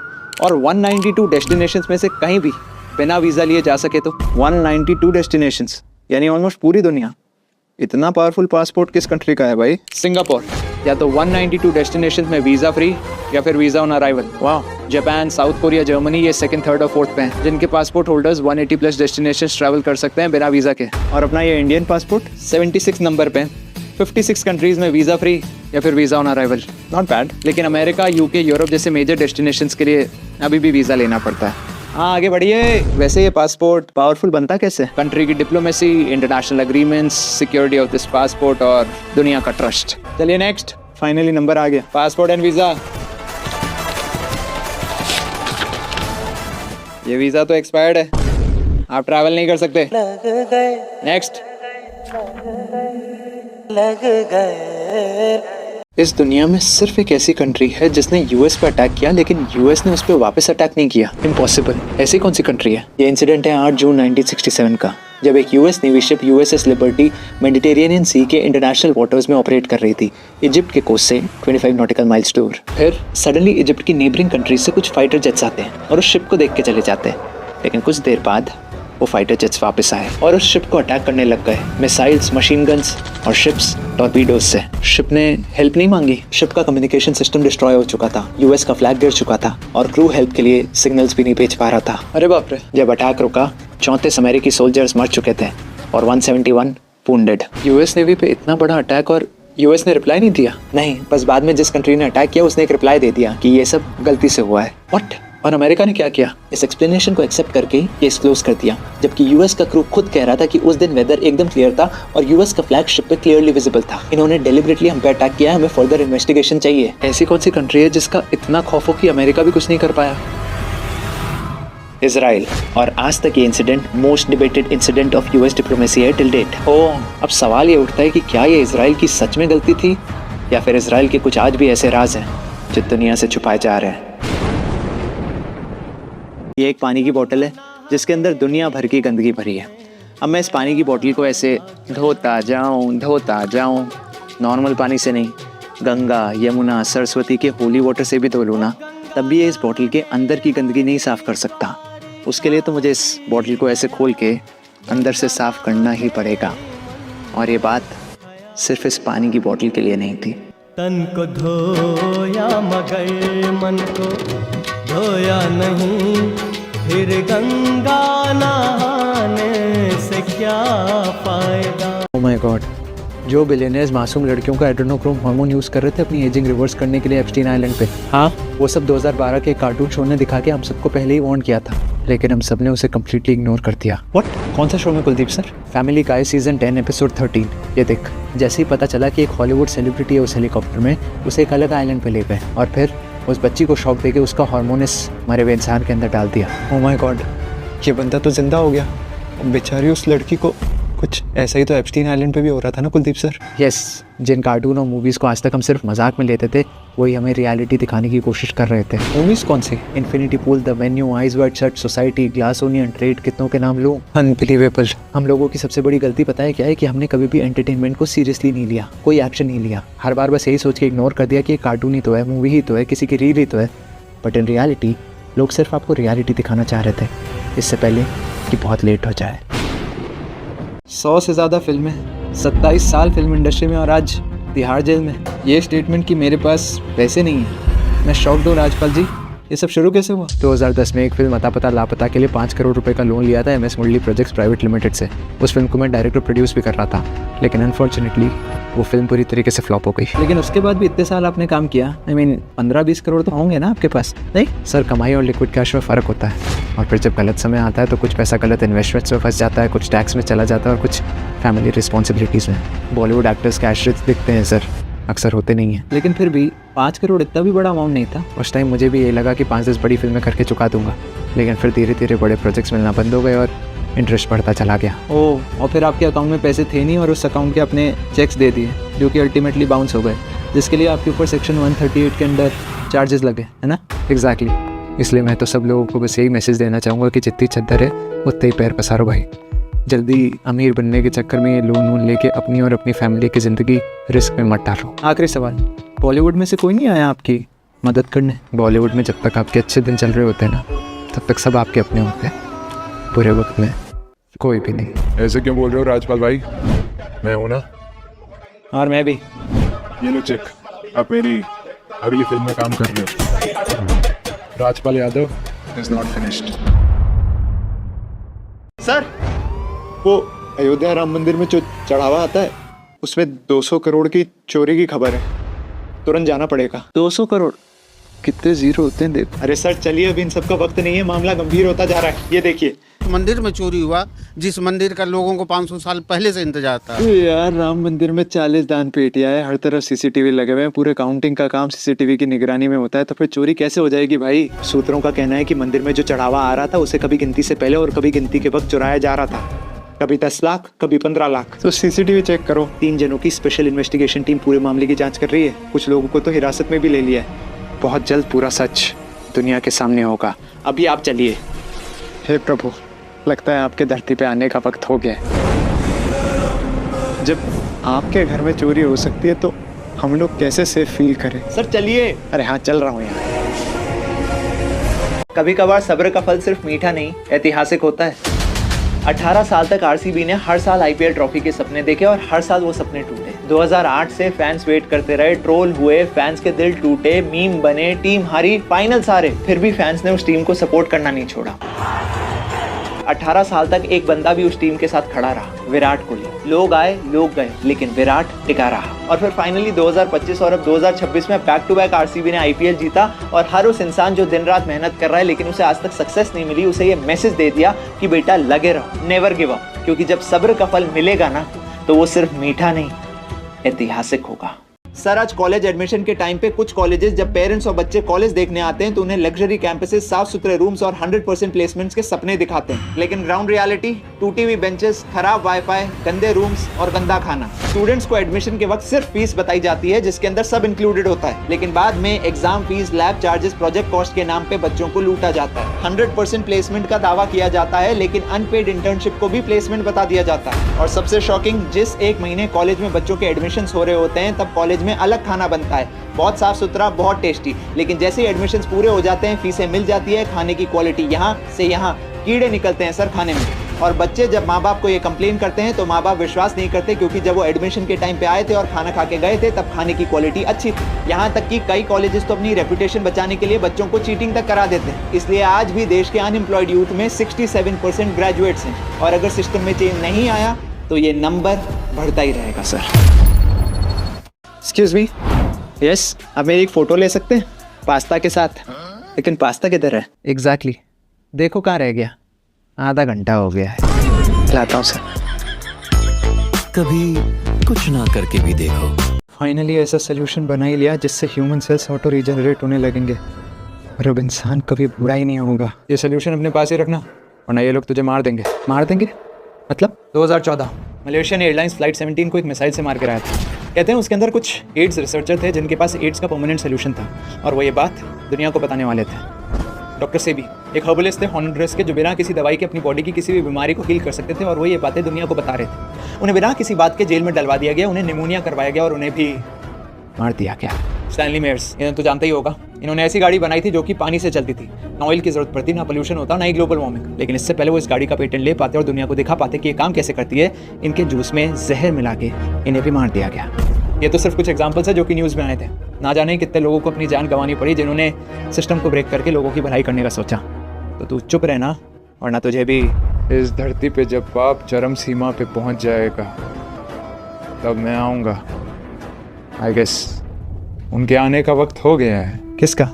और 192 डेस्टिनेशंस में से कहीं भी बिना वीज़ा लिए जा सके तो। 192 डेस्टिनेशंस यानी ऑलमोस्ट पूरी दुनिया। इतना पावरफुल पासपोर्ट किस कंट्री का है भाई? सिंगापुर। या तो 192 डेस्टिनेशंस में वीज़ा फ्री या फिर वीज़ा ऑन अराइवल। वाह। जापान, साउथ कोरिया, जर्मनी ये 2nd, 3rd और 4th पे हैं, जिनके passport holders 180 plus destinations travel कर सकते हैं बिना वीज़ा के। और अपना ये इंडियन पासपोर्ट 76 नंबर पे, 56 कंट्रीज़ में वीज़ा फ्री या फिर visa on arrival. Not bad. लेकिन अमेरिका, UK, यूरोप जैसे मेजर डेस्टिनेशंस के लिए अभी भी वीज़ा लेना पड़ता है। हाँ, आगे बढ़िए। वैसे ये पासपोर्ट पावरफुल बनता कैसे? कंट्री की diplomacy, international agreements, security of this passport और दुनिया का ट्रस्ट। चलिए नेक्स्ट। फाइनली नंबर आ गया। Passport and visa. ये वीज़ा तो एक्सपायर्ड है, आप ट्रैवल नहीं कर सकते। नेक्स्ट। इस दुनिया में सिर्फ एक ऐसी कंट्री है जिसने US पे अटैक किया, लेकिन US ने उस पर वापस अटैक नहीं किया। इम्पॉसिबल। ऐसी कौन सी कंट्री है? ये इंसिडेंट है 8 जून 1967 का, जब एक US navy ship USS Liberty Mediterranean sea के इंटरनेशनल वाटर्स में ऑपरेट कर रही थी, इजिप्ट के कोस्ट से 25 नॉटिकल माइल्स दूर। फिर सडनली इजिप्ट की नेबरिंग कंट्रीज से कुछ फाइटर जेट्स आते हैं और उस शिप को देख के चले जाते हैं। लेकिन कुछ देर बाद वो फाइटर जेट्स वापस आए और उस शिप को अटैक करने लग गए, मिसाइल्स, मशीन गन्स और शिप्स टॉर्पीडोज से। शिप ने हेल्प नहीं मांगी, शिप का कम्युनिकेशन सिस्टम डिस्ट्रॉय हो चुका था, US का फ्लैग गिर चुका था और क्रू हेल्प के लिए सिग्नल्स भी नहीं भेज पा रहा था। अरे बाप रे। जब अटैक रुका, 34 अमेरिकी सोल्जर्स मर चुके थे और 171 वुंडेड। US नेवी पे इतना बड़ा अटैक और US ने रिप्लाई नहीं दिया? नहीं, बस बाद में जिस कंट्री ने अटैक किया उसने एक रिप्लाई दे दिया कि ये सब गलती से हुआ है। व्हाट? और अमेरिका ने क्या किया? इस एक्सप्लेनेशन को एक्सेप्ट करके ये डिस्क्लोज कर दिया, जबकि US का क्रू खुद कह रहा था कि उस दिन वेदर एकदम क्लियर था और US का फ्लैग शिप पे क्लियरली विजिबल था। इन्होंने डेलिबरेटली हम पे अटैक किया, हमें फर्दर इन्वेस्टिगेशन चाहिए। ऐसी कौन सी कंट्री है जिसका इतना खौफ हो कि अमेरिका भी कुछ नहीं कर पाया? इजराइल। और आज तक ये incident most debated incident of US diplomacy है टिल डेट। अब सवाल ये उठता है कि क्या ये इजराइल की सच में गलती थी या फिर इजराइल के कुछ आज भी ऐसे राज हैं जो दुनिया से छुपाए जा रहे हैं। ये एक पानी की बोतल है जिसके अंदर दुनिया भर की गंदगी भरी है। अब मैं इस पानी की बोतल को ऐसे धोता जाऊं, नॉर्मल पानी से नहीं, गंगा, यमुना, सरस्वती के होली वाटर से भी धो लूँ ना, तब भी ये इस बोतल के अंदर की गंदगी नहीं साफ़ कर सकता। उसके लिए तो मुझे इस बोतल को ऐसे खोल के अंदर से साफ़ करना ही पड़ेगा। और ये बात सिर्फ इस पानी की बोतल के लिए नहीं थी। तन को धोया मगर मन को धोया नहीं, फिर गंगा नहाने से क्या फायदा। ओह माय गॉड, जो बिलियनर्स मासूम लड़कियों का एड्रेनोक्रोम हार्मोन यूज़ कर रहे थे अपनी एजिंग रिवर्स करने के लिए एप्स्टीन आइलैंड पे, हाँ, वो सब 2012 के कार्टून शो ने दिखा के हम सबको पहले ही वार्न किया था, लेकिन हम सब ने उसे कम्प्लीटली इग्नोर कर दिया। व्हाट? कौन सा शो में कुलदीप सर? फैमिली गाय सीजन 10 एपिसोड 13। ये देख, जैसे ही पता चला कि एक हॉलीवुड सेलिब्रिटी है उस हेलीकॉप्टर में, उसे एक अलग आइलैंड पे ले गए और फिर उस बच्ची को शॉक देके उसका हार्मोन इस मरे हुए इंसान के अंदर डाल दिया। ओह माय गॉड, ये बंदा तो जिंदा हो गया। बेचारी उस लड़की को कुछ ऐसा ही तो एप्स्टीन आइलैंड पे भी हो रहा था ना कुलदीप सर? यस, जिन कार्टून और मूवीज़ को आज तक हम सिर्फ मजाक में लेते थे, वही हमें रियलिटी दिखाने की कोशिश कर रहे थे। मूवीज़ कौन सी? Infinity pool, the venue, eyes wide shut, society, glass onion, trade, कितनों के नाम लूँ? अनबिलीवेबल। हम लोगों की सबसे बड़ी गलती पता है क्या है? कि हमने कभी भी एंटरटेनमेंट को सीरियसली नहीं लिया, कोई एक्शन नहीं लिया। हर बार बस यही सोच के इग्नोर कर दिया कि कार्टून ही तो है, मूवी ही तो है, किसी की रील ही तो है। बट इन रियलिटी लोग सिर्फ आपको रियलिटी दिखाना चाह रहे थे इससे पहले कि बहुत लेट हो जाए। 100 से ज़्यादा फिल्में, 27 साल फिल्म इंडस्ट्री में और आज तिहाड़ जेल में। ये स्टेटमेंट कि मेरे पास पैसे नहीं है, मैं शॉक्ड हूँ राजपाल जी। ये सब शुरू कैसे हुआ? 2010 में एक फिल्म अता पता लापता के लिए 5 करोड़ रुपए का लोन लिया था MS मुरली प्रोजेक्ट्स प्राइवेट लिमिटेड से। उस फिल्म को मैं डायरेक्ट और प्रोड्यूस भी कर रहा था, लेकिन अनफॉर्चुनेटली वो फिल्म पूरी तरीके से फ्लॉप हो गई। लेकिन उसके बाद भी इतने साल आपने काम किया, I mean 15-20 करोड़ तो होंगे ना आपके पास? नहीं सर, कमाई और लिक्विड कैश में फ़र्क होता है। और फिर जब गलत समय आता है तो कुछ पैसा गलत इन्वेस्टमेंट्स में फंस जाता है, कुछ टैक्स में चला जाता है और कुछ फैमिली रिस्पॉन्सिबिलिटीज़ में। बॉलीवुड एक्टर्स कैश रिच दिखते हैं सर, अक्सर होते नहीं हैं। लेकिन फिर भी 5 करोड़ इतना भी बड़ा अमाउंट नहीं था। उस टाइम मुझे भी ये लगा कि 5-10 बड़ी फिल्में करके चुका दूंगा, लेकिन फिर धीरे धीरे बड़े प्रोजेक्ट्स मिलना बंद हो गए और इंटरेस्ट बढ़ता चला गया। और फिर आपके अकाउंट में पैसे थे नहीं और उस अकाउंट के अपने चेक्स दे दिए जो कि अल्टीमेटली बाउंस हो गए, जिसके लिए आपके ऊपर सेक्शन 138 के अंदर चार्जेस लगे, है ना? एग्जैक्टली। इसलिए मैं तो सब लोगों को बस यही मैसेज देना चाहूँगा कि जितनी चद्दर है उतने ही पैर पसारो भाई। जल्दी अमीर बनने के चक्कर में ये लोन वोन लेके अपनी और अपनी फैमिली की ज़िंदगी रिस्क में मत डालो। आखिरी सवाल, बॉलीवुड में से कोई नहीं आया आपकी मदद करने? बॉलीवुड में जब तक आपके अच्छे दिन चल रहे होते हैं ना, तब तक सब आपके अपने होते हैं, बुरे वक्त में कोई भी नहीं। ऐसे क्यों बोल रहे हो राजपाल भाई? मैं हूं ना। और मैं भी। ये लो चेक, आप मेरी अगली फिल्म में काम कर रहे हो। Rajpal Yadav is not finished. Sir, वो अयोध्या राम मंदिर में जो चढ़ावा आता है उसमें 200 करोड़ की चोरी की खबर है, तुरंत जाना पड़ेगा। 200 करोड़? कितने जीरो होते हैं देखो। अरे सर चलिए, अभी इन सबका वक्त नहीं है, मामला गंभीर होता जा रहा है। ये देखिए, मंदिर में चोरी हुआ जिस मंदिर का लोगों को 500 साल पहले से इंतजार था। यार राम मंदिर में 40 दान पेटियां है, हर तरफ CCTV लगे हुए हैं, पूरे काउंटिंग का काम CCTV की निगरानी में होता है, तो फिर चोरी कैसे हो जाएगी भाई? सूत्रों का कहना है कि मंदिर में जो चढ़ावा आ रहा था उसे कभी गिनती से पहले और कभी गिनती के वक्त चुराया जा रहा था। कभी 10 लाख, कभी 15 लाख। तो CCTV चेक करो। 3 जनों की स्पेशल इन्वेस्टिगेशन टीम पूरे मामले की जांच कर रही है। कुछ लोगों को तो हिरासत में भी ले लिया है। बहुत जल्द पूरा सच दुनिया के सामने होगा। अभी आप चलिए। हे प्रभु, लगता है आपके धरती पे आने का वक्त हो गया है। जब आपके घर में चोरी हो सकती है तो हम लोग कैसे सेफ फील करें? सर चलिए। अरे हाँ, चल रहा हूँ यार। कभी कभार सब्र का फल सिर्फ मीठा नहीं, ऐतिहासिक होता है। 18 साल तक RCB ने हर साल IPL ट्रॉफी के सपने देखे और हर साल वो सपने टूटे। 2008 से फैंस वेट करते रहे, ट्रोल हुए, फैंस के दिल टूटे, मीम बने, टीम हारी, फाइनल्स हारे, फिर भी फैंस ने उस टीम को सपोर्ट करना नहीं छोड़ा। 18 साल तक एक बंदा भी उस टीम के साथ खड़ा रहा, विराट कोहली। लोग आए, लोग गए, लेकिन विराट टिका रहा। और फिर फाइनली 2025 और अब 2026 में बैक टू बैक RCB ने IPL जीता और हर उस इंसान जो दिन रात मेहनत कर रहा है लेकिन उसे आज तक सक्सेस नहीं मिली, उसे ये मैसेज दे दिया कि बेटा लगे रहो, नेवर गिव अप, क्योंकि जब सब्र का फल मिलेगा ना तो वो सिर्फ मीठा नहीं, ऐतिहासिक होगा। सर, आज कॉलेज एडमिशन के टाइम पे कुछ कॉलेजेस जब पेरेंट्स और बच्चे कॉलेज देखने आते हैं तो उन्हें लग्जरी कैंपसेस, साफ सुथरे रूम्स और 100% प्लेसमेंट्स के सपने दिखाते हैं, लेकिन ग्राउंड रियलिटी टूटी हुई बेंचेस, खराब वाईफाई, गंदे रूम्स और गंदा खाना। स्टूडेंट्स को एडमिशन के वक्त सिर्फ फीस बताई जाती है जिसके अंदर सब इंक्लूडेड होता है, लेकिन बाद में exam fees, lab charges, project cost के नाम पे बच्चों को लूटा जाता है। 100% प्लेसमेंट का दावा किया जाता है लेकिन अनपेड इंटर्नशिप को भी प्लेसमेंट बता दिया जाता है। और सबसे शॉकिंग, जिस एक महीने कॉलेज में बच्चों के एडमिशन हो रहे होते हैं तब कॉलेज में अलग खाना बनता है, बहुत साफ सुथरा, बहुत टेस्टी, लेकिन जैसे ही एडमिशंस पूरे हो जाते हैं, फीसें मिल जाती है, खाने की क्वालिटी यहाँ से यहाँ, कीड़े निकलते हैं सर खाने में। और बच्चे जब माँ बाप को ये कंप्लेन करते हैं तो माँ बाप विश्वास नहीं करते, क्योंकि जब वो एडमिशन के टाइम पे आए थे और खाना खा के गए थे तब खाने की क्वालिटी अच्छी थी। यहाँ तक कि कई कॉलेजेस तो अपनी रेपुटेशन बचाने के लिए बच्चों को चीटिंग तक करा देते हैं। इसलिए आज भी देश के अनएम्प्लॉयड यूथ में 67% ग्रेजुएट्स हैं, और अगर सिस्टम में चेंज नहीं आया तो ये नंबर बढ़ता ही रहेगा सर। एक्सक्यूज मी, यस, आप मेरी एक फ़ोटो ले सकते हैं पास्ता के साथ? लेकिन पास्ता किधर है? एग्जैक्टली, देखो कहाँ रह गया, आधा घंटा हो गया है। लाता हूँ सर। कभी कुछ ना करके भी देखो। फाइनली ऐसा सोल्यूशन बना ही लिया जिससे ह्यूमन सेल्स ऑटो रीजनरेट होने लगेंगे और अब इंसान कभी बुरा ही नहीं होगा। ये सोल्यूशन अपने पास ही रखना वरना ये लोग तुझे मार देंगे। मार देंगे मतलब? 2014 मलेशियन एयरलाइंस फ्लाइट 17 को एक मिसाइल से मार कर आया था। कहते हैं उसके अंदर कुछ एड्स रिसर्चर थे जिनके पास एड्स का परमानेंट सोल्यूशन था, और वो ये बात दुनिया को बताने वाले थे। डॉक्टर सेबी एक हर्बलिस्ट थे हॉन्डुरस के, जो बिना किसी दवाई के अपनी बॉडी की किसी भी बीमारी को हील कर सकते थे, और वो ये बातें दुनिया को बता रहे थे। उन्हें बिना किसी बात के जेल में डलवा दिया गया, उन्हें निमोनिया करवाया गया और उन्हें भी मार दिया गया। स्टैनली मेयर्स, इन्हें तो जानता ही होगा, इन्होंने ऐसी गाड़ी बनाई थी जो कि पानी से चलती थी, ना ऑयल की जरूरत पड़ती, ना पोल्यूशन होता, ना ही ग्लोबल वार्मिंग। लेकिन इससे पहले वो इस गाड़ी का पेटेंट ले पाते और दुनिया को दिखा पाते कि ये काम कैसे करती है, इनके जूस में जहर मिला के इन्हें भी मार दिया गया। ये तो सिर्फ कुछ एग्जाम्पल्स है जो कि न्यूज़ में आए थे। ना जाने कितने लोगों को अपनी जान गंवानी पड़ी जिन्होंने सिस्टम को ब्रेक करके लोगों की भलाई करने का सोचा। तो तू चुप रहना, वरना तुझे भी। इस धरती पे जब पाप चरम सीमा पे पहुंच जाएगा तब मैं आऊंगा। आई गेस उनके आने का वक्त हो गया है। किसका?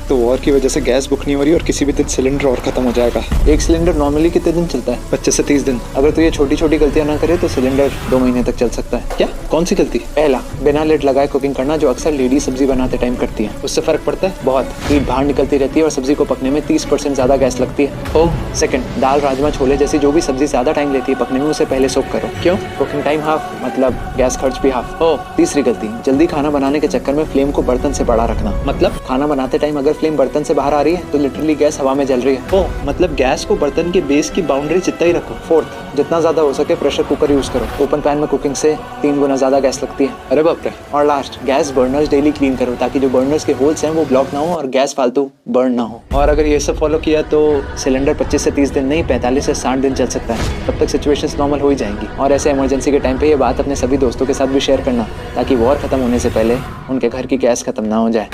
तो वॉर की वजह से गैस बुक नहीं हो रही और किसी भी दिन सिलेंडर और खत्म हो जाएगा। एक सिलेंडर नॉर्मली कितने दिन चलता है? 25 से 30 दिन। अगर तो ये छोटी छोटी गलतियां ना करे तो सिलेंडर 2 महीने तक चल सकता है। क्या? कौन सी गलती? पहला, बिना लिड लगाए कुकिंग करना, जो अक्सर लेडी सब्जी बनाते टाइम करती है। उससे फर्क पड़ता है बहुत। हीट बाहर निकलती रहती है और सब्जी को पकने में 30% ज्यादा गैस लगती है। ओ सेकंड, दाल, राजमा, छोले जैसी जो भी सब्जी ज्यादा टाइम लेती है पकने में, उसे पहले सोक करो। क्यों? कुकिंग टाइम हाफ, मतलब गैस खर्च भी हाफ। ओ तीसरी गलती, जल्दी खाना बनाने के चक्कर में फ्लेम को बर्तन से बड़ा रखना। मतलब खाना बनाते टाइम अगर फ्लेम बर्तन से बाहर आ रही है तो लिटरली गैस हवा में जल रही है। ओ मतलब गैस को बर्तन के बेस की बाउंड्री जितना ही रखो। फोर्थ, जितना ज्यादा हो सके प्रेशर कुकर यूज करो। ओपन पैन में कुकिंग से 3 गुना ज्यादा गैस लगती है। अरे बाप रे। और last, gas burners daily clean करो ताकि जो बर्नर्स के होल्स हैं वो ब्लॉक ना हो और गैस फालतू बर्न ना हो। और अगर ये सब फॉलो किया तो सिलेंडर 25 से 30 दिन नहीं 45 से 60 दिन चल सकता है। तब तक सिचुएशंस नॉर्मल हो ही जाएंगी। और ऐसे इमरजेंसी के टाइम पे ये बात अपने सभी दोस्तों के साथ भी शेयर करना ताकि वॉर खत्म होने से पहले उनके घर की गैस खत्म ना हो जाए।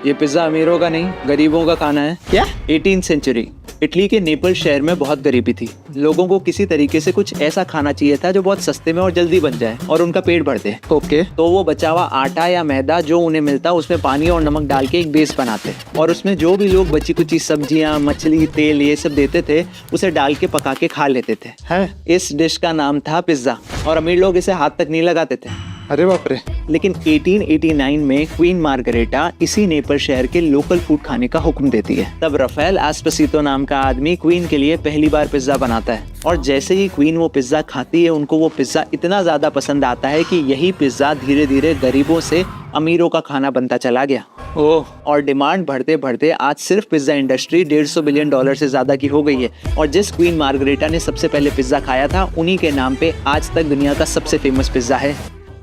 ये पिज्जा अमीरों का नहीं, गरीबों का खाना है। क्या? 18th सेंचुरी इटली के नेपल्स शहर में बहुत गरीबी थी। लोगों को किसी तरीके से कुछ ऐसा खाना चाहिए था जो बहुत सस्ते में और जल्दी बन जाए और उनका पेट भर दे। ओके। तो वो बचा हुआ आटा या मैदा जो उन्हें मिलता उसमें पानी और नमक डाल के एक बेस बनाते और उसमें जो भी लोग बची कुची सब्जियां, मछली, तेल ये सब देते थे उसे डाल के पका के खा लेते थे। है? इस डिश का नाम था पिज्जा और अमीर लोग इसे हाथ तक नहीं लगाते थे। अरे बाप रे। लेकिन 1889 में क्वीन मार्गरेटा इसी नेपल्स शहर के लोकल फूड खाने का हुक्म देती है। तब राफेल एस्पेसितो नाम का आदमी क्वीन के लिए पहली बार पिज्जा बनाता है और जैसे ही क्वीन वो पिज्जा खाती है उनको वो पिज्जा इतना ज्यादा पसंद आता है कि यही पिज्जा धीरे धीरे गरीबों से अमीरों का खाना बनता चला गया। ओह, और डिमांड बढ़ते बढ़ते आज सिर्फ पिज्जा इंडस्ट्री $150 बिलियन से ज्यादा की हो गई है और जिस क्वीन मार्गरेटा ने सबसे पहले पिज्जा खाया था उन्हीं के नाम पे आज तक दुनिया का सबसे फेमस पिज्जा है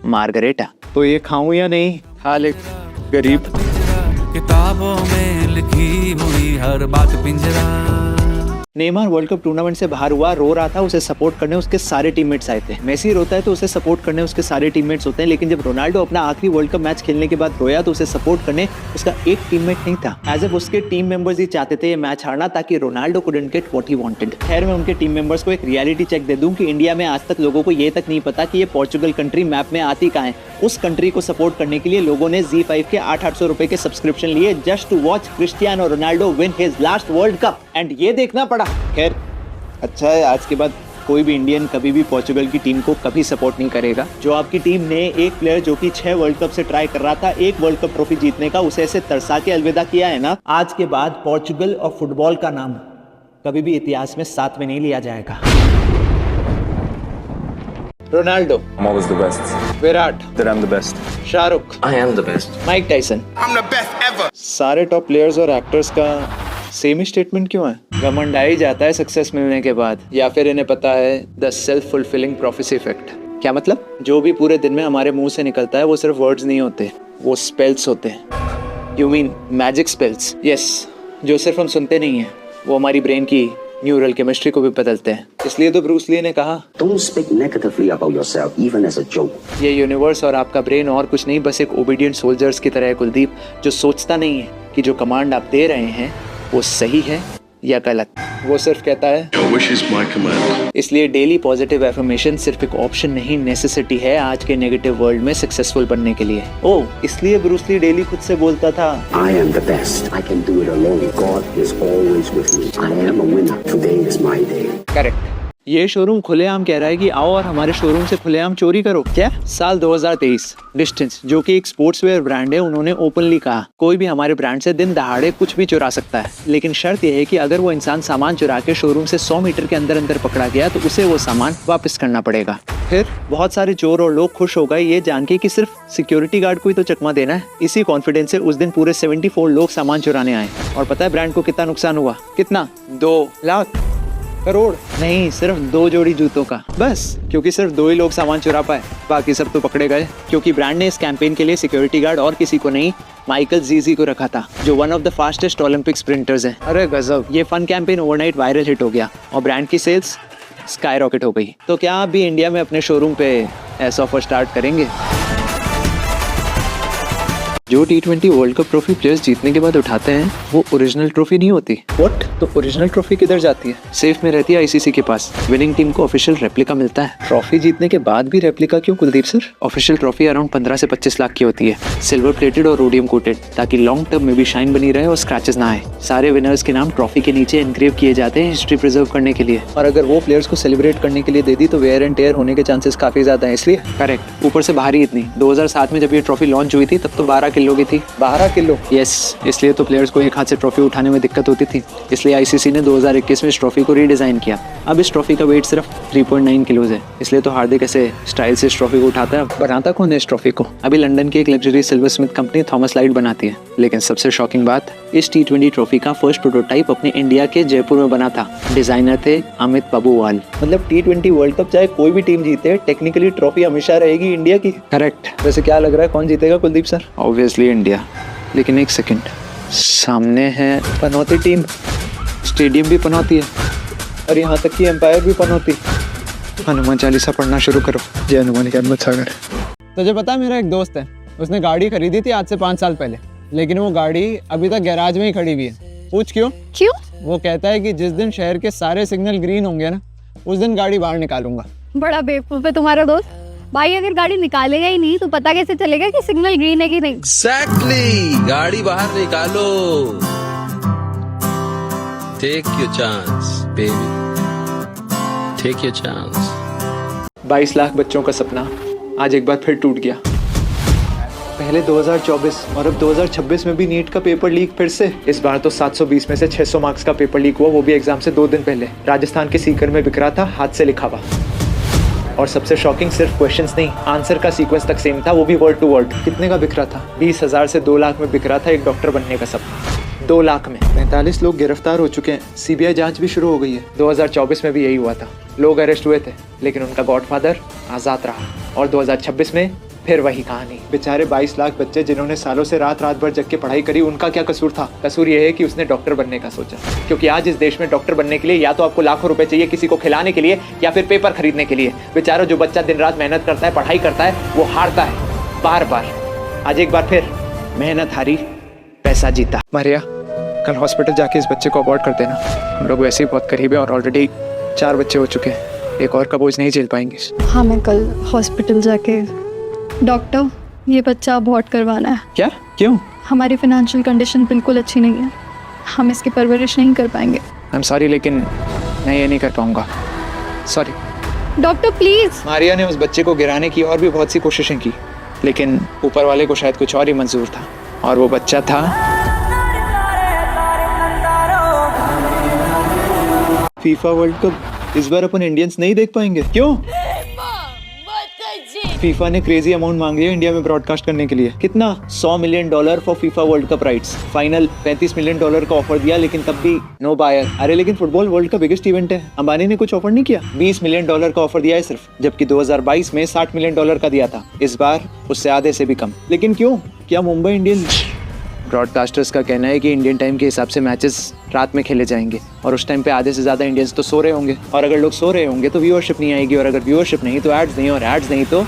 मार्गरेटा। तो ये खाऊं या नहीं? खा ले गरीब। किताबों में लिखी हुई हर बात पिंजरा। नेमार वर्ल्ड कप टूर्नामेंट से बाहर हुआ, रो रहा था, उसे सपोर्ट करने उसके सारे टीममेट्स आए थे। मेसी रोता है तो उसे सपोर्ट करने उसके सारे टीममेट्स होते हैं, लेकिन जब रोनाल्डो अपना आखिरी वर्ल्ड कप मैच खेलने के बाद रोया तो उसे सपोर्ट करने उसका एक टीममेट नहीं था। एज इफ उसके टीम मेंबर्स ही चाहते थे ये मैच हारना ताकि Ronaldo couldn't get what he wanted. खैर मैं उनके टीम मेंबर्स को एक रियलिटी चेक दे दूं कि इंडिया में आज तक लोगों को ये तक नहीं पता कि ये पोर्चुगल कंट्री मैप में आती कहाँ है। उस कंट्री को सपोर्ट करने के लिए लोगों ने Z5 के 800 रुपए के सब्सक्रिप्शन लिए just to watch Cristiano Ronaldo win his last World Cup and ये देखना पड़ा। खैर अच्छा है, आज के बाद कोई भी इंडियन कभी भी पोर्चुगल की टीम को कभी सपोर्ट नहीं करेगा। जो आपकी टीम ने एक प्लेयर जो कि 6 वर्ल्ड कप से ट्राई कर रहा था एक वर्ल्ड कप ट्रॉफी जीतने का, उसे ऐसे तरसा के अलविदा किया है ना, आज के बाद पोर्चुगल और फुटबॉल का नाम कभी भी इतिहास में साथ में नहीं लिया जाएगा। Ronaldo, I'm always the best. Virat, That I'm the best. Shahrukh, I am the best. Mike Tyson, I'm the best ever. सारे टॉप प्लेयर्स और एक्टर्स का सेम ही स्टेटमेंट क्यों है? घमंड आ ही जाता है सक्सेस मिलने के बाद, या फिर इन्हें पता है the self fulfilling prophecy effect. क्या मतलब? जो भी पूरे दिन में हमारे मुंह से निकलता है वो सिर्फ वर्ड्स नहीं होते, वो स्पेल्स होते हैं। You mean magic spells? Yes, जो सिर्फ हम सुनते नहीं हैं, वो हमारी ब्रेन की न्यूरल केमिस्ट्री को भी बदलते हैं। इसलिए तो ब्रूस ली ने कहा, Don't speak negatively about yourself, even as a joke. ये यूनिवर्स और आपका ब्रेन और कुछ नहीं, बस एक ओबीडियंट सोल्जर्स की तरह है कुलदीप, जो सोचता नहीं है कि जो कमांड आप दे रहे हैं वो सही है या गलत। वो सिर्फ कहता है Your wish is my command. इसलिए डेली पॉजिटिव एफर्मेशन सिर्फ एक ऑप्शन नहीं, नेसेसिटी है आज के नेगेटिव वर्ल्ड में सक्सेसफुल बनने के लिए। ओह, इसलिए ब्रूस ली डेली खुद से बोलता था, I am the best. I can do it alone. God is always with me. I am a winner. Today is my day. Correct. ये शोरूम खुलेआम कह रहा है कि आओ और हमारे शोरूम से खुलेआम चोरी करो। क्या? साल 2023 डिस्टेंस, जो कि एक स्पोर्ट्सवेयर ब्रांड है, उन्होंने ओपनली कहा कोई भी हमारे ब्रांड से दिन दहाड़े कुछ भी चुरा सकता है, लेकिन शर्त यह है कि अगर वो इंसान सामान चुरा के शोरूम से 100 मीटर के अंदर अंदर पकड़ा गया तो उसे वो सामान वापस करना पड़ेगा। फिर बहुत सारे चोर और लोग खुश हो गए ये जान के कि सिर्फ सिक्योरिटी गार्ड को ही तो चकमा देना है। इसी कॉन्फिडेंस से उस दिन पूरे 74 लोग सामान चुराने आए। और पता है ब्रांड को कितना नुकसान हुआ? कितना? 2 लाख करोड़ नहीं, सिर्फ 2 जोड़ी जूतों का, बस। क्योंकि सिर्फ 2 ही लोग सामान चुरा पाए, बाकी सब तो पकड़े गए। क्योंकि ब्रांड ने इस कैंपेन के लिए सिक्योरिटी गार्ड और किसी को नहीं, माइकल जीजी को रखा था, जो one of the fastest Olympic sprinters हैं। अरे गजब। ये fun campaign overnight viral hit हो गया और ब्रांड की सेल्स स्काई रॉकेट हो गई। तो क्या आप भी इंडिया में अपने शोरूम पे ऐसा ऑफर स्टार्ट करेंगे? जो T20 world cup trophy players जीतने के बाद उठाते हैं वो ओरिजिनल ट्रॉफी नहीं होती। व्हाट? तो ओरिजिनल ट्रॉफी किधर जाती है? सेफ में रहती है ICC के पास। विनिंग टीम को ऑफिशियल रेप्लिका मिलता है। ट्रॉफी जीतने के बाद भी रेप्लिका क्यों Kuldeep sir? Official trophy around 15 से 25 लाख की होती है, सिल्वर प्लेटेड और रोडियम कोटेड, ताकि लॉन्ग टर्म में भी शाइन बनी रहे और स्क्रैचेस ना आए। सारे विनर्स के नाम ट्रॉफी के नीचे एनग्रेव किए जाते हैं हिस्ट्री प्रिजर्व करने के लिए। और अगर वो प्लेयर्स को सेलिब्रेट करने के लिए दे दी तो वेयर एंड टेयर होने के चांसेस काफी ज्यादा है, इसलिए। करेक्ट। ऊपर से भारी इतनी, 2007 में जब ये ट्रॉफी लॉन्च हुई थी तब तो 12 किलो की थी। 12 किलो? यस, इसलिए तो प्लेयर्स को एक हाथ से ट्रॉफी उठाने में दिक्कत होती थी। इसलिए ICC ने 2021 में इस ट्रॉफी को रीडिजाइन किया। अब इस ट्रॉफी का वेट सिर्फ 3.9 किलोज है। इसलिए तो हार्दिक ऐसे स्टाइल से इस ट्रॉफी को उठाता है। बनाता कौन है इस ट्रॉफी को? अभी लंदन की एक luxury silver Smith company Thomas light बनाती है। लेकिन सबसे शॉकिंग बात, इस T20 ट्रॉफी का फर्स्ट प्रोटोटाइप अपने इंडिया के जयपुर में बना था। डिजाइनर थे अमित पबूवाल। मतलब T20 वर्ल्ड कप चाहे कोई भी टीम जीते, टेक्निकली ट्रॉफी हमेशा रहेगी इंडिया की। करेक्ट। वैसे क्या लग रहा है कौन जीतेगा कुलदीप सर? Obviously India. लेकिन एक सेकंड, सामने है पनौती टीम, स्टेडियम भी पनौती है और यहाँ तक कि एम्पायर भी पनौती। हनुमान चालीसा पढ़ना शुरू करो। जय हनुमान के अमृत सागर। तुझे पता है मेरा एक दोस्त है, उसने गाड़ी खरीदी थी आज से 5 साल पहले, लेकिन वो गाड़ी अभी तक गैराज में ही खड़ी हुई है। पूछ क्यों? वो कहता है कि जिस दिन शहर के सारे सिग्नल ग्रीन होंगे ना, उस दिन गाड़ी बाहर निकालूंगा। बड़ा बेवकूफ है तुम्हारा दोस्त। भाई अगर गाड़ी निकालेगा ही नहीं तो पता कैसे चलेगा कि सिग्नल ग्रीन है कि नहीं? Exactly! गाड़ी बाहर निकालो। Take your chance, baby. Take your chance. 22 lakh बच्चों का सपना आज एक बार फिर टूट गया। पहले 2024 और अब 2026 में भी नीट का पेपर लीक फिर से। इस बार तो 720 में से 600 मार्क्स का पेपर लीक हुआ, वो भी एग्जाम से 2 दिन पहले। राजस्थान के सीकर में बिखरा था, हाथ से लिखा हुआ। और सबसे शॉकिंग सिर्फ क्वेश्चंस नहीं, आंसर का सीक्वेंस तक सेम था, वो भी वर्ड टू वर्ड। कितने का बिखरा था? 20,000 से 2 लाख में बिखरा था एक डॉक्टर बनने का सपना। 2 लाख में 45 लोग गिरफ्तार हो चुके हैं। CBI जांच भी शुरू हो गई है। 2024 में भी यही हुआ था, लोग अरेस्ट हुए थे, लेकिन उनका गॉडफादर आज़ाद रहा। और 2026 में फिर वही कहानी। बेचारे 22 लाख बच्चे जिन्होंने सालों से रात भर जग के पढ़ाई करी, उनका क्या कसूर था? कसूर ये है कि उसने डॉक्टर बनने का सोचा। क्योंकि आज इस देश में डॉक्टर बनने के लिए या तो आपको लाखों रुपए चाहिए किसी को खिलाने के लिए, या फिर पेपर खरीदने के लिए। बेचारा जो बच्चा दिन रात मेहनत करता है, पढ़ाई करता है, वो हारता है बार बार। आज एक बार फिर मेहनत हारी, पैसा जीता। मारिया, कल हॉस्पिटल जाके इस बच्चे को अबॉर्ट कर देना। हम लोग वैसे ही बहुत करीब है और ऑलरेडी 4 बच्चे हो चुके हैं। एक और का बोझ नहीं झेल पाएंगे। हाँ, मैं कल हॉस्पिटल जाके डॉक्टर, ये बच्चा अबॉर्ट करवाना है। क्या? क्यों? हमारी फाइनेंशियल कंडीशन बिल्कुल अच्छी नहीं है, हम इसकी परवरिश नहीं कर पाएंगे। आई एम सॉरी, लेकिन मैं ये नहीं कर पाऊंगा। Sorry doctor, please. मारिया ने उस बच्चे को गिराने की और भी बहुत सी कोशिशें की, लेकिन ऊपर वाले को शायद कुछ और ही मंजूर था, और वो बच्चा था फीफा वर्ल्ड कप। इस बार अपन इंडियंस नहीं देख पाएंगे। क्यों? फीफा ने क्रेजी अमाउंट मांग लिया इंडिया में ब्रॉडकास्ट करने के लिए। कितना? $100 million for FIFA world cup rights. Final $35 million का ऑफर दिया, लेकिन तब भी नो बायर। अरे लेकिन फुटबॉल वर्ल्ड का बिगेस्ट इवेंट है, अंबानी ने कुछ ऑफर नहीं किया। $20 मिलियन का ऑफर दिया है सिर्फ, जबकि 2022 में $60 मिलियन का दिया था। इस बार उससे आधे से भी कम। लेकिन क्यों? क्या मुंबई इंडियंस ब्रॉडकास्टर्स का कहना है कि इंडियन टाइम के हिसाब से मैचेस रात में खेले जाएंगे, और उस टाइम पे आधे से ज़्यादा इंडियंस तो सो रहे होंगे, और अगर लोग सो रहे होंगे तो व्यूअरशिप नहीं आएगी, और अगर व्यूअरशिप नहीं तो एड्स नहीं, और एड्स नहीं तो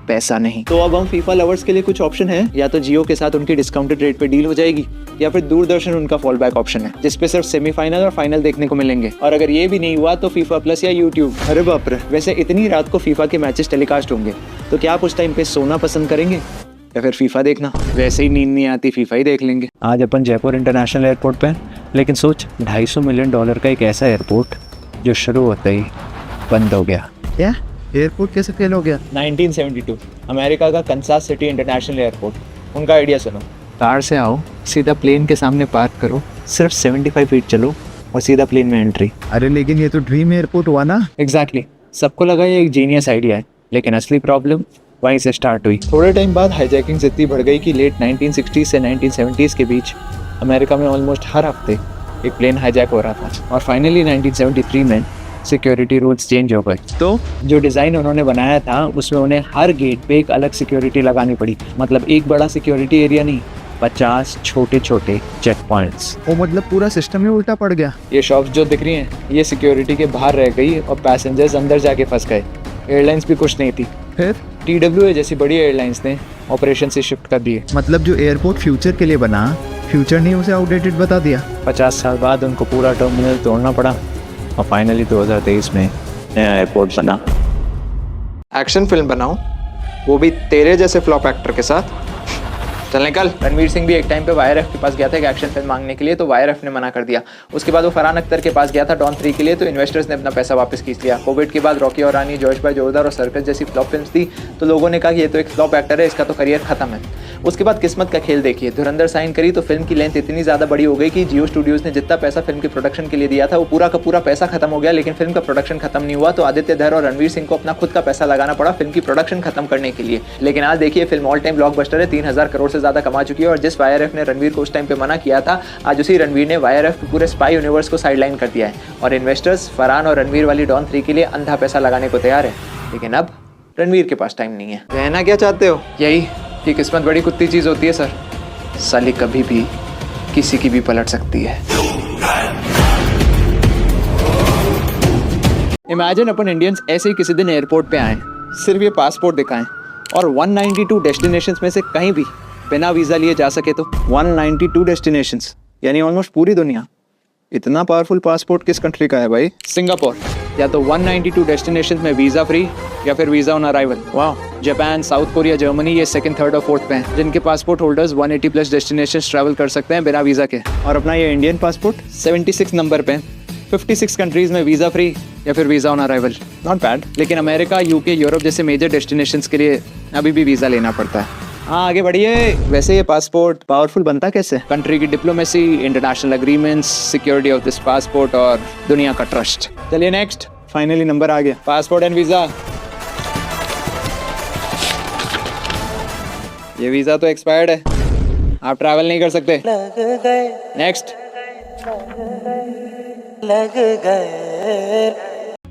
पैसा नहीं। तो अब हम फीफा लवर्स के लिए कुछ ऑप्शन है, या तो जियो के साथ उनकी डिस्काउंटेड रेट पे डील हो जाएगी, या फिर दूरदर्शन उनका फॉल बैक ऑप्शन है, जिसपे सिर्फ सेमीफाइनल और फाइनल देखने को मिलेंगे। और अगर ये भी नहीं हुआ तो फीफा प्लस या यूट्यूब। अरे बाप रे। वैसे इतनी रात को फीफा के मैचेस टेलीकास्ट होंगे, तो क्या आप उस टाइम पे सोना पसंद करेंगे या फिर फीफा देखना? वैसे ही नींद नहीं आती, फीफा ही देख लेंगे। आज अपन जयपुर इंटरनेशनल एयरपोर्ट पे हैं, लेकिन सोच $250 मिलियन का एक ऐसा एयरपोर्ट जो शुरू होते ही बंद हो गया। क्या एयरपोर्ट कैसे फेल हो गया? 1972 अमेरिका का कंसास सिटी इंटरनेशनल एयरपोर्ट, उनका आइडिया सुनो। कार से आओ, सीधा प्लेन के सामने पार्क करो, सिर्फ 75 फीट चलो और सीधा प्लेन में एंट्री। अरे लेकिन ये तो ड्रीम एयरपोर्ट हुआ ना। एग्जैक्टली सबको लगा ये एक जीनियस आइडिया है, लेकिन असली प्रॉब्लम वहीं से स्टार्ट हुई। थोड़े टाइम बाद हाईजैकिंग इतनी बढ़ गई कि लेट 1960s से 1970s के बीच अमेरिका में ऑलमोस्ट हर हफ्ते एक प्लेन हाईजैक हो रहा था। और फाइनली 1973 में सिक्योरिटी रूल्स चेंज हो गए, तो जो डिज़ाइन उन्होंने बनाया था उसमें उन्हें हर गेट पे एक अलग सिक्योरिटी लगानी पड़ी। मतलब एक बड़ा सिक्योरिटी एरिया नहीं, 50 छोटे छोटे चेक पॉइंट्स। वो मतलब पूरा सिस्टम ही उल्टा पड़ गया। ये शॉप्स जो दिख रही हैं ये सिक्योरिटी के बाहर रह गई और पैसेंजर्स अंदर जाके फंस गए। एयरलाइंस भी खुश नहीं थी। फिर TWA जैसी बड़ी एयरलाइंस ने ऑपरेशन से शिफ्ट कर दिए। मतलब जो एयरपोर्ट फ्यूचर के लिए बना, फ्यूचर ने उसे आउटडेटेड बता दिया। 50 साल बाद उनको पूरा टर्मिनल तोड़ना पड़ा और फाइनली 2023 में नया एयरपोर्ट बना। एक्शन फिल्म बनाऊं, वो भी तेरे जैसे फ्लॉप एक्टर के साथ? चल निकल। रणवीर सिंह भी एक टाइम पे YRF के पास गया था एक एक्शन फिल्म मांगने के लिए, तो YRF ने मना कर दिया। उसके बाद वो फरहान अख्तर के पास गया था डॉन 3 के लिए, तो इन्वेस्टर्स ने अपना पैसा वापस खींच लिया। कोविड के बाद रॉकी और रानी, जोश भाई जोरदार और सर्कस जैसी फ्लॉप फिल्म्स थी, तो लोगों ने कहा कि ये तो एक फ्लॉप एक्टर है, इसका तो करियर खत्म है। उसके बाद किस्मत का खेल देखिए, धुरंधर साइन करी तो फिल्म की लेंथ इतनी ज़्यादा बड़ी हो गई कि जियो स्टूडियोज़ ने जितना पैसा फिल्म के प्रोडक्शन के लिए दिया था वो पूरा का पूरा पैसा खत्म हो गया, लेकिन फिल्म का प्रोडक्शन खत्म नहीं हुआ। तो आदित्य धर और रणवीर सिंह को अपना खुद का पैसा लगाना पड़ा फिल्म की प्रोडक्शन खत्म करने के लिए। लेकिन आज देखिए फिल्म ऑल टाइम ब्लॉकबस्टर है, 3000 करोड़ से ज़्यादा कमा चुकी है। और जिस YRF ने रणवीर को उस टाइम पे मना किया था, आज उसी रणवीर ने YRF के पूरे स्पाई यूनिवर्स को साइडलाइन कर दिया है और इन्वेस्टर्स फरहान और रणवीर वाली डॉन 3 के लिए अंधा पैसा लगाने को तैयार है। लेकिन अब रणवीर के पास टाइम नहीं है। रहना क्या चाहते हो? यही कि किस्मत बड़ी कुत्ती चीज़ होती है सर, साली कभी भी किसी की भी पलट सकती है। इमेजिन अपन इंडियंस ऐसे ही किसी दिन एयरपोर्ट पे आए, सिर्फ ये पासपोर्ट दिखाएं और 192 डेस्टिनेशंस में से कहीं भी बिना वीज़ा लिए जा सके तो। 192 डेस्टिनेशंस यानी ऑलमोस्ट पूरी दुनिया। इतना पावरफुल पासपोर्ट किस कंट्री का है भाई? सिंगापुर। या तो 192 डेस्टिनेशंस में वीज़ा फ्री या फिर वीज़ा ऑन अराइवल। वाह। जापान, साउथ कोरिया, जर्मनी ये 2nd, 3rd और 4th पे हैं, जिनके passport holders 180 plus destinations travel कर सकते हैं बिना वीज़ा के। और अपना ये इंडियन पासपोर्ट 76 नंबर पे, 56 कंट्रीज़ में वीज़ा फ्री या फिर visa on arrival. Not bad. लेकिन अमेरिका, UK, यूरोप जैसे मेजर डेस्टिनेशंस के लिए अभी भी वीज़ा लेना पड़ता है। हाँ आगे बढ़िए। वैसे ये पासपोर्ट पावरफुल बनता कैसे? कंट्री की diplomacy, international agreements, security of this passport और दुनिया का ट्रस्ट। चलिए नेक्स्ट। फाइनली नंबर आ गया। Passport and visa. ये वीज़ा तो एक्सपायर्ड है, आप ट्रैवल नहीं कर सकते। नेक्स्ट।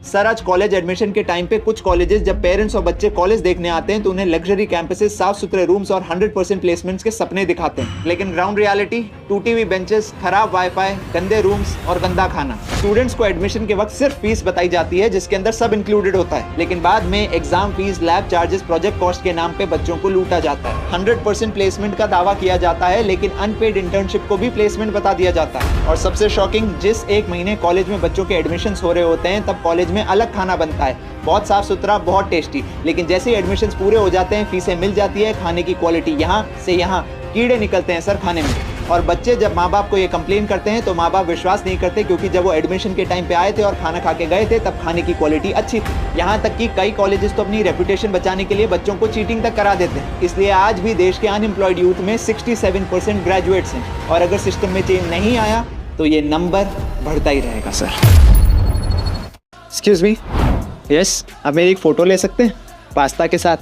सर आज कॉलेज एडमिशन के टाइम पे कुछ कॉलेजेस जब पेरेंट्स और बच्चे कॉलेज देखने आते हैं तो उन्हें लग्जरी कैंपसेस, साफ सुथरे रूम्स और 100% प्लेसमेंट्स के सपने दिखाते हैं, लेकिन ग्राउंड रियलिटी टूटी हुई बेंचेस, खराब वाईफाई, गंदे रूम्स और गंदा खाना। स्टूडेंट्स को एडमिशन के वक्त सिर्फ फीस बताई जाती है जिसके अंदर सब इंक्लूडेड होता है, लेकिन बाद में exam fees, lab charges, project cost के नाम पे बच्चों को लूटा जाता है। 100% प्लेसमेंट का दावा किया जाता है, लेकिन अनपेड इंटर्नशिप को भी प्लेसमेंट बता दिया जाता है। और सबसे शॉकिंग, जिस एक महीने कॉलेज में बच्चों के एडमिशन हो रहे होते हैं तब कॉलेज में अलग खाना बनता है, बहुत साफ सुथरा, बहुत टेस्टी, लेकिन जैसे ही एडमिशंस पूरे हो जाते हैं, फीसें मिल जाती है, खाने की क्वालिटी यहाँ से यहाँ, कीड़े निकलते हैं सर खाने में। और बच्चे जब माँ बाप को ये कंप्लेन करते हैं तो माँ बाप विश्वास नहीं करते, क्योंकि जब वो एडमिशन के टाइम पे आए थे और खाना खा के गए थे तब खाने की क्वालिटी अच्छी थी। यहाँ तक कि कई कॉलेजेस तो अपनी रेपुटेशन बचाने के लिए बच्चों को चीटिंग तक करा देते हैं। इसलिए आज भी देश के अनएम्प्लॉयड यूथ में 67% ग्रेजुएट्स हैं, और अगर सिस्टम में चेंज नहीं आया तो ये नंबर बढ़ता ही रहेगा सर। Excuse me. यस, आप मेरी एक फ़ोटो ले सकते हैं पास्ता के साथ?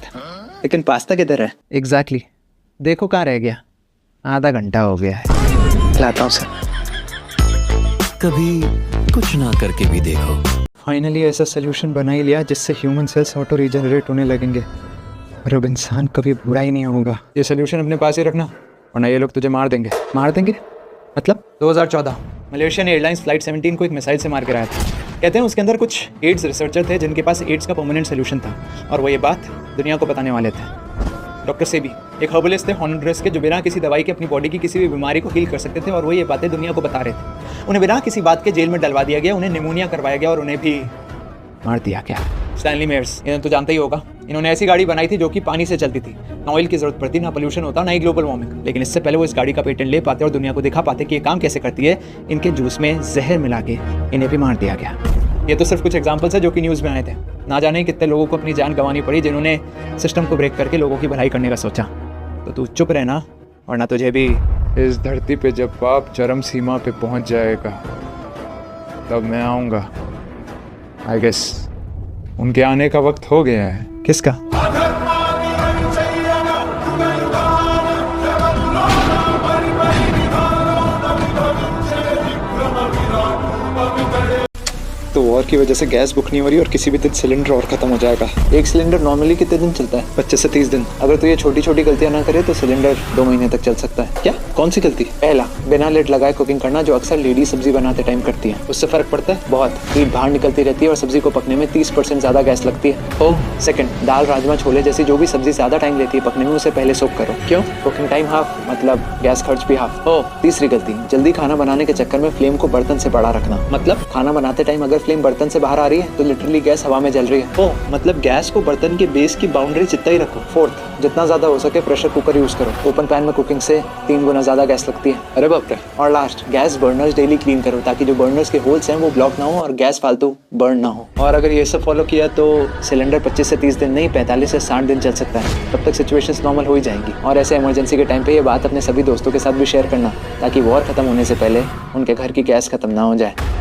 लेकिन पास्ता किधर है? एग्जैक्टली देखो कहाँ रह गया, आधा घंटा हो गया है। लाता हूँ सर। कभी कुछ ना करके भी देखो। फाइनली ऐसा सोल्यूशन बना ही लिया जिससे ह्यूमन सेल्स ऑटो रीजनरेट होने लगेंगे और अब इंसान कभी बुरा ही नहीं होगा। ये सोल्यूशन अपने पास ही रखना वरना ये लोग तुझे मार देंगे। मार देंगे मतलब? 2014 मलेशियन एयरलाइंस फ्लाइट 17 को एक मिसाइल से मार के आया था। कहते हैं उसके अंदर कुछ एड्स रिसर्चर थे जिनके पास एड्स का परमानेंट सोल्यूशन था, और वो ये बात दुनिया को बताने वाले थे। डॉक्टर सेबी एक हर्बलिस्ट थे हॉन्डुरस के, जो बिना किसी दवाई के अपनी बॉडी की किसी भी बीमारी को हील कर सकते थे, और वो ये बातें दुनिया को बता रहे थे। उन्हें बिना किसी बात के जेल में डलवा दिया गया, उन्हें निमोनिया करवाया गया और उन्हें भी मार दिया गया। स्टैनली मेयर्स, इन्हें तो जानते ही होगा। इन्होंने ऐसी गाड़ी बनाई थी जो कि पानी से चलती थी, ना ऑयल की जरूरत पड़ती, ना पोल्यूशन होता, ना ही ग्लोबल वार्मिंग। लेकिन इससे पहले वो इस गाड़ी का पेटेंट ले पाते और दुनिया को दिखा पाते कि ये काम कैसे करती है, इनके जूस में जहर मिला के इन्हें भी मार दिया गया। ये तो सिर्फ कुछ एग्जांपल्स है जो कि न्यूज़ में आए थे। ना जाने कितने लोगों को अपनी जान गंवानी पड़ी जिन्होंने सिस्टम को ब्रेक करके लोगों की भलाई करने का सोचा। तो तू चुप रहना, वरना तुझे भी। इस धरती पे जब पाप चरम सीमा पे पहुंच जाएगा तब मैं आऊँगा। आई गेस उनके आने का वक्त हो गया है। किसका? तो वॉर की वजह से गैस बुक नहीं हो रही और किसी भी दिन सिलेंडर और खत्म हो जाएगा। एक सिलेंडर नॉर्मली कितने दिन चलता है? 25 से 30 दिन। अगर तो ये छोटी छोटी गलतियां ना करे तो सिलेंडर 2 महीने तक चल सकता है। क्या? कौन सी गलती? पहला, बिना लिड लगाए कुकिंग करना, जो अक्सर लेडी सब्जी बनाते टाइम करती है। उससे फर्क पड़ता है बहुत। हीट बाहर निकलती रहती है और सब्जी को पकने में 30% ज्यादा गैस लगती है। सेकंड, दाल, राजमा, छोले जैसी जो भी सब्जी ज्यादा टाइम लेती है पकने में, उसे पहले सोक करो। क्यों? कुकिंग टाइम हाफ, मतलब गैस खर्च भी हाफ। तीसरी गलती, जल्दी खाना बनाने के चक्कर में फ्लेम को बर्तन से बड़ा रखना। मतलब खाना बनाते टाइम अगर फ्लेम बर्तन से बाहर आ रही है तो लिटरली गैस हवा में जल रही है। मतलब गैस को बर्तन के बेस की बाउंड्री जितना ही रखो। फोर्थ, जितना ज्यादा हो सके प्रेशर कुकर यूज करो। ओपन पैन में कुकिंग से 3 गुना ज्यादा गैस लगती है। अरे बाप रे। और last, gas burners daily clean करो ताकि जो बर्नर्स के होल्स हैं वो ब्लॉक ना हो और गैस फालतू बर्न ना हो। और अगर ये सब फॉलो किया तो सिलेंडर 25 से 30 दिन नहीं 45 से 60 दिन चल सकता है। तब तक सिचुएशंस नॉर्मल हो ही जाएंगी। और ऐसे इमरजेंसी के टाइम पे ये बात अपने सभी दोस्तों के साथ भी शेयर करना ताकि वॉर खत्म होने से पहले उनके घर की गैस खत्म ना हो जाए।